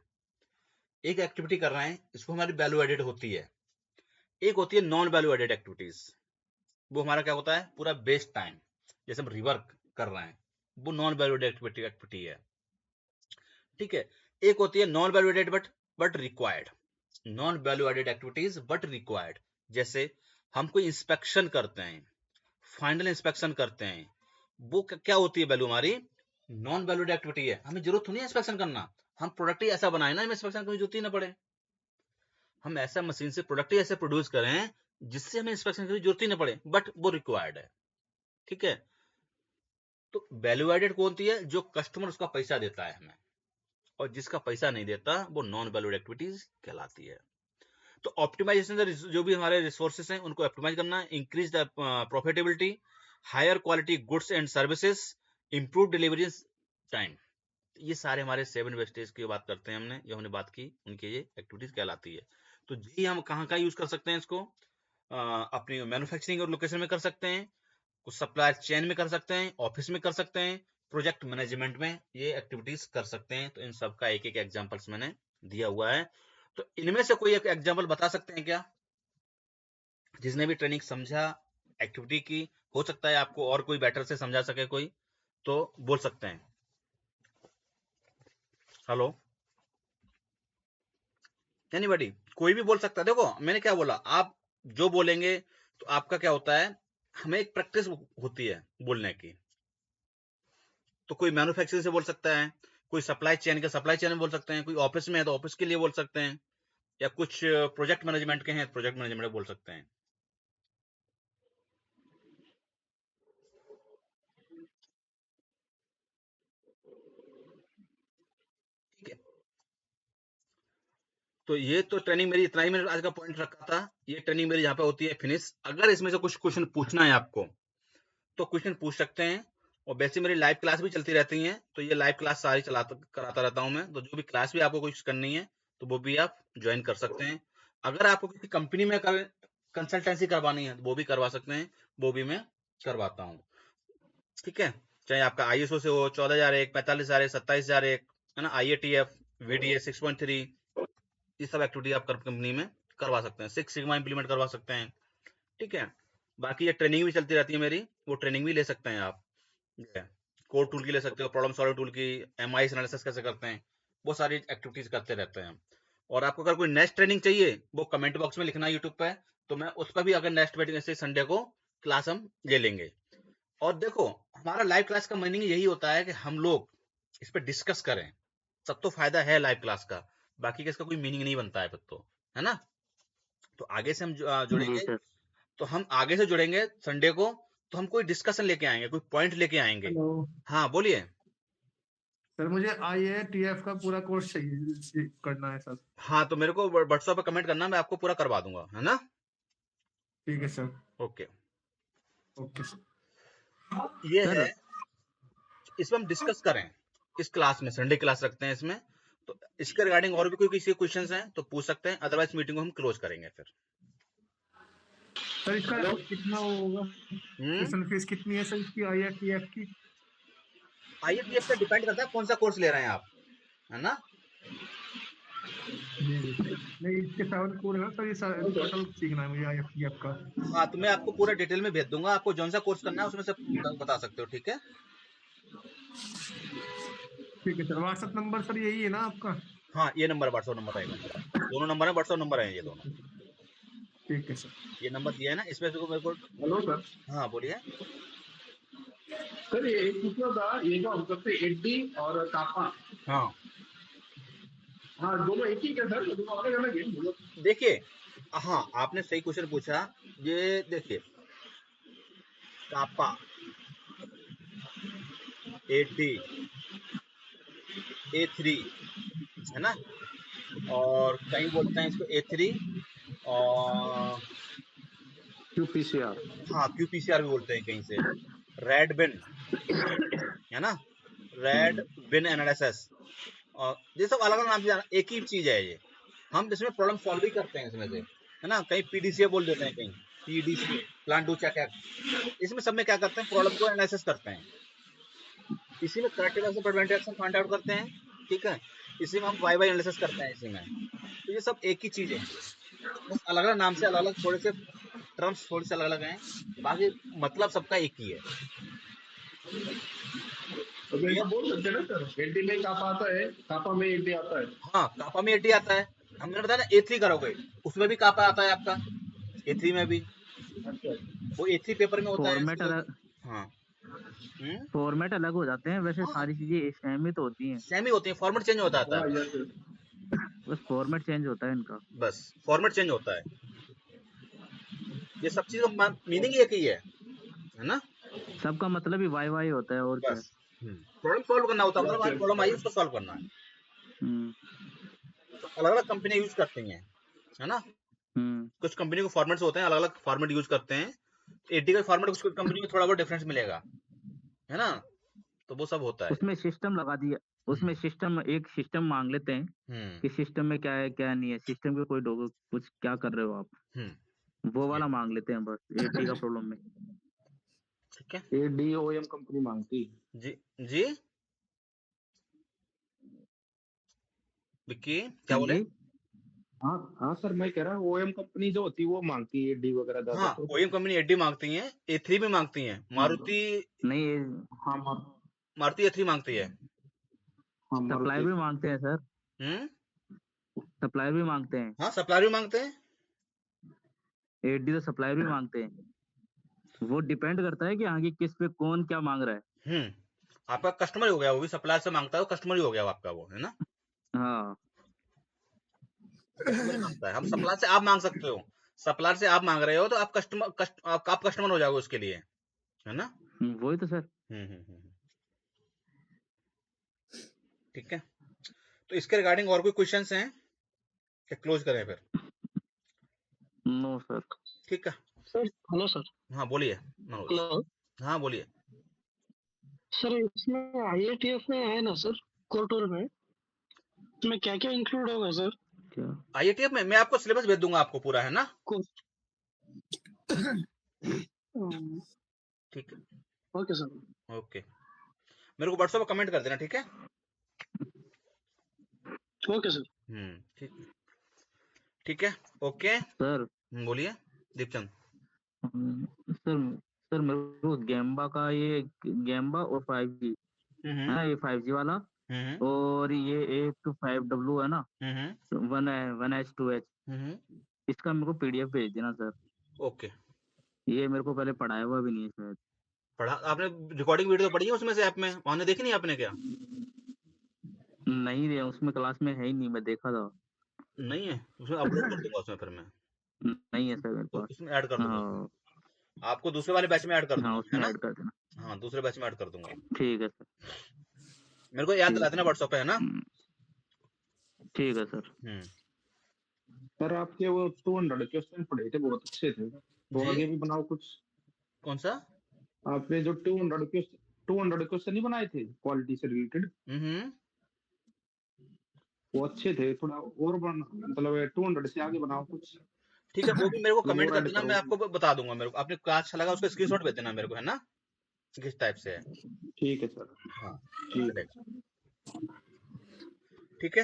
एक एक्टिविटी कर रहे हैं, इसको हमारी वैल्यू एडेड होती है। एक होती है नॉन वैल्यू एडेड एक्टिविटीज, वो हमारा क्या होता है, पूरा वेस्ट टाइम, जैसे हम रिवर्क कर रहे हैं, वो नॉन वैल्यू एडेड एक्टिविटी है। ठीक है। एक होती है non value added but required, non value added activities but required. जैसे हम कोई इंस्पेक्शन करते हैं, फाइनल इंस्पेक्शन करते हैं, वो क्या होती है वैल्यू हमारी, नॉन वैल्यूड एक्टिविटी है। हमें जरूरत नहीं है इंस्पेक्शन करना, हम प्रोडक्ट ही ऐसा बनाए ना, हमें इंस्पेक्शन की जरूरत ही ना पड़े। हम ऐसा मशीन से प्रोडक्ट ही ऐसे प्रोड्यूस करें जिससे हमें इंस्पेक्शन की जरूरत ही ना पड़े, बट वो रिक्वायर्ड है। ठीक है। तो वैल्यू एडेड कौन होती है, जो कस्टमर उसका पैसा देता है हमें, और जिसका पैसा नहीं देता वो नॉन वैल्यूड एक्टिविटीज कहलाती है। तो ऑप्टिमाइजेशन, जो भी हमारे रिसोर्सेस हैं उनको ऑप्टिमाइज करना, increase the profitability, higher quality goods and services, improve delivery time, ये सारे हमारे 7 वेस्टेज की बात करते हैं हमने, जो हमने बात की, उनकी ये एक्टिविटीज कहलाती है। तो जी हम कहाँ कहाँ यूज कर सकते हैं इसको, अपनी मैन्युफैक्चरिंग और लोकेशन में कर सकते हैं, कुछ सप्लायर चेन में कर सकते हैं, ऑफिस में कर सकते हैं, प्रोजेक्ट मैनेजमेंट में ये एक्टिविटीज कर सकते हैं। तो इन सब का एक एक एग्जांपल्स मैंने दिया हुआ है। तो इनमें से कोई एक एग्जांपल बता सकते हैं क्या, जिसने भी ट्रेनिंग समझा, एक्टिविटी की, हो सकता है आपको और कोई बेटर से समझा सके कोई, तो बोल सकते हैं। हेलो, एनीबॉडी, कोई भी बोल सकता है। देखो मैंने क्या बोला, आप जो बोलेंगे तो आपका क्या होता है, हमें एक प्रैक्टिस होती है बोलने की। तो कोई मैन्युफैक्चरिंग से बोल सकता है, कोई सप्लाई चेन का सप्लाई चेन में बोल सकते हैं, कोई ऑफिस में है तो ऑफिस के लिए बोल सकते हैं, या कुछ प्रोजेक्ट मैनेजमेंट के हैं प्रोजेक्ट मैनेजमेंट बोल सकते हैं। ठीक है, तो ये तो ट्रेनिंग मेरी इतना ही मैंने आज का पॉइंट रखा था। ये ट्रेनिंग मेरी यहाँ पे होती है फिनिश। अगर इसमें से कुछ क्वेश्चन पूछना है आपको तो क्वेश्चन पूछ सकते हैं। और वैसे मेरी लाइव क्लास भी चलती रहती हैं, तो ये लाइव क्लास सारी कराता रहता हूँ मैं। तो जो भी क्लास भी आपको कुछ करनी है तो वो भी आप ज्वाइन कर सकते हैं। अगर आपको किसी कंपनी में कंसल्टेंसी करवानी है तो वो भी करवा सकते हैं, वो भी मैं करवाता हूँ। ठीक है, चाहे आपका ISO से हो 14,001, 45,001, 27,001, है ना, IATF, VDA 6.3, ये सब एक्टिविटी आप कंपनी में करवा सकते हैं। 6 सिग्मा इंप्लीमेंट करवा सकते हैं। ठीक है, बाकी ये ट्रेनिंग भी चलती रहती है मेरी, वो ट्रेनिंग भी ले सकते हैं आप। कोड टूल की ले सकते हो, प्रॉब्लम सॉल्विंग टूल की, MIS एनालिसिस कैसे करते हैं, वो सारी एक्टिविटीज करते रहते हैं। और आपको अगर कोई नेक्स्ट ट्रेनिंग चाहिए वो कमेंट बॉक्स में लिखना यूट्यूब पे, तो मैं उस पर भी अगर नेक्स्ट मीटिंग से संडे को क्लास हम ले लेंगे। और देखो, हमारा लाइव क्लास का मीनिंग यही होता है कि हम लोग इस पर डिस्कस करें। सब तो फायदा है लाइव क्लास का, बाकी का इसका कोई मीनिंग नहीं बनता है फिर तो, है ना। तो आगे से हम जी जुड़ेंगे, सर। तो हम आगे से जुड़ेंगे संडे को, तो हम कोई डिस्कशन लेके आएंगे, कोई पॉइंट लेके आएंगे। हेलो हाँ बोलिए। सर, मुझे IATF का पूरा कोर्स चाहिए करना है सर। हाँ, तो मेरे को व्हाट्सएप पे कमेंट करना, मैं आपको पूरा करवा दूंगा, है ना। ठीक है सर। Okay, okay sir. ये सर है, इसमें हम डिस्कस करें इस क्लास में, संडे क्लास रखते हैं इसमें। तो इसके रिगार्डिंग और भी कोई किसी क्वेश्चंस हैं तो पूछ सकते हैं, अदरवाइज मीटिंग को हम क्लोज करेंगे फिर। सर इसका कितना होगा? हम्म ट्यूशन फीस कितनी है सर इसकी IATF की? IATF पे डिपेंड करता है कौन सा कोर्स ले रहे हैं आप, है ना। जी जी सर। नहीं, इसके 7 कोर्स है सर, ये टोटल सीखना है मुझे IATF का। हाँ, तो मैं आपको पूरा डिटेल में भेज दूंगा, आपको जौन सा कोर्स करना है उसमें से बता सकते हो। ठीक है, ठीक है सर। व्हाट्सएप नंबर सर यही है ना आपका? हाँ ये नंबर व्हाट्सएप नंबर रहेगा मेरा, दोनों नंबर है, व्हाट्सएप नंबर है ये दोनों। ठीक है सर। ये नंबर दिया है ना, इसमें से मेरे को। Hello sir. हाँ बोलिए। सर ये एक पूछना था, ये जो हम करते हैं एडी और कापा, हाँ हाँ दोनों एक ही क्या सर, दोनों अलग अलग है? देखिए, हाँ आपने सही क्वेश्चन पूछा। ये देखिए, कापा, AD, A3, है ना, और कहीं बोलते हैं इसको A3, और QPCR। हाँ QPCR भी बोलते हैं कहीं से, रेड बिन, है ना, रेड बिन एनालिसिस, और ये सब अलग अलग नाम से जाना, एक ही चीज है ये। हम इसमें प्रॉब्लम सॉल्व भी करते हैं इसमें से, है ना। कहीं PDCA बोल देते हैं, कहीं PDCA, plan do check act. इसमें सब में क्या करते हैं, प्रॉब्लम को एनालिसिस करते हैं। इसी में corrective action preventive action find out करते हैं। ठीक है, इसी में हम वाई एनालिसिस करते हैं इसी में। तो ये सब एक ही चीज है, बस अलग अलग नाम से, अलग अलग थोड़े से टर्म्स थोड़े से अलग अलग हैं, बाकी मतलब सबका एक ही है। तो ऐसा बोल सकते हैं ना सर, एडी में कापा आता है, कापा में एडी आता है। हाँ, कापा में AD आता है, हमने बताया ना A3 करोगे उसमें भी कापा आता है आपका, A3 में भी, अच्छा, वो A3 पेपर में होता है फॉर्मेट इसको। अलग, हाँ, फॉर्मेट अलग हो जाते हैं, वैसे हाँ सारी चीजें सेम ही तो होती हैं, सेम ही होती है, फॉर्मेट चेंज होता आता हाँ है, यस। बस फॉर्मेट चेंज होता है इनका। बस फॉर्मेट चेंज होता है। ये सब चीज का मीनिंग एक ही है ना। सबका मतलब ही वाई वाई होता है, और क्या। बस प्रॉब्लम सॉल्व करना होता है, मतलब हमारी प्रॉब्लम आई उसको सॉल्व करना है। हम्म तो अलग अलग कंपनियां यूज करती हैं, है ना। हम्म कुछ कंपनी को फॉर्मेट्स होते हैं, अलग अलग फॉर्मेट यूज करते हैं। AD का फॉर्मेट कुछ कंपनी में थोड़ा बहुत डिफरेंस मिलेगा, है ना। तो वो सब होता है। उसमें सिस्टम लगा दिया, उसमें सिस्टम, एक सिस्टम मांग लेते हैं कि सिस्टम में क्या है क्या नहीं है, सिस्टम के कोई कुछ क्या कर रहे हो आप, वो वाला मांग लेते हैं बस AD का प्रॉब्लम में। ठीक है, ADOM कंपनी मांगती। जी जी विक्की क्या बोले। जी हाँ हाँ सर, मैं कह रहा हूँ OM कंपनी जो होती है वो मांगती है एडी वगैरह ज्यादा हाँ, तो। OEM कंपनी AD मांगती है, A3 भी मांगती है, मारुति नहीं, हाँ मारुति A3 मांगती है। हाँ सप्लायर भी मांगते हैं सर, सप्लायर भी मांगते हैं, हाँ सप्लायर भी मांगते हैं। AD तो सप्लायर भी मांगते हैं। वो डिपेंड करता है कि आगे किस पे कौन क्या मांग रहा है। आपका कस्टमर ही हो गया, वो भी सप्लायर से मांगता है, वो कस्टमर ही हो गया वो आपका, वो है ना, हाँ कस्टमर ही मांगता है। हम सप्लायर से आप मांग सकते हो, सप्लायर से आप मांग रहे हो तो आप आप कस्टमर हो जाओगे उसके लिए, है ना। वही तो सर। ठीक है, तो इसके रिगार्डिंग और कोई क्वेश्चंस हैं क्या, क्लोज करें फिर? No sir. ठीक है सर हेलो सर। हाँ बोलिए मनोज। हेलो हाँ बोलिए। सर, इसमें IATF में है ना सर, कोर्टोर में, इसमें क्या क्या इंक्लूड होगा सर? क्या? IATF में मैं आपको सिलेबस भेज दूंगा आपको पूरा, है ना। ठीक है ओके सर। ओके, मेरे को व्हाट्सएप पर कमेंट कर देना, ठीक है। Okay sir. ठीक, ठीक है ओके। सर बोलिए दीपचंद। सर सर मेरे को गैम्बा का ये गैम्बा और 5G है ना, ये 5G वाला, और ये एक 5W है ना, 1H 2H, इसका मेरे को PDF भेज देना सर। ओके, ये मेरे को पहले पढ़ाया हुआ भी नहीं है शायद। पढ़ा आपने, रिकॉर्डिंग वीडियो पढ़ी है उसमें से, ऐप में वहां देखी नहीं आपने क्या? नहीं रे, उसमें क्लास में है ही नहीं, मैं देखा था। नहीं है उसमें, अपलोड कर दूंगा उसमें फिर मैं, नहीं है सर मेरे तो पास। इसमें ऐड कर दूंगा उसमें। हाँ आपको दूसरे वाले बैच में ऐड कर हाँ, दूंगा, है उसमें ना। ऐड कर देना। हाँ दूसरे बैच में ऐड कर दूंगा। ठीक है सर। मेरे को याद ठीक दिला देना व्हाट्सएप पे, है ना। ठीक है सर। सर आपके वो 200 क्वेश्चन पढ़े थे, बहुत अच्छे थे, तो जी? आगे भी बनाओ कुछ। कौन सा? आपने जो 200 क्वेश्चन नहीं बनाए थे क्वालिटी से रिलेटेड, वो अच्छे थे, थोड़ा और मतलब 200 से आगे बनाओ कुछ। ठीक है, वो भी मेरे को मतलब कमेंट और कर ऐड देना, मैं करो। आपको बता दूंगा। मेरे को आपने क्या अच्छा लगा उसका स्क्रीनशॉट भेज देना मेरे को, है ना, किस टाइप से है। ठीक है सर। हाँ ठीक चलेगा, ठीक है।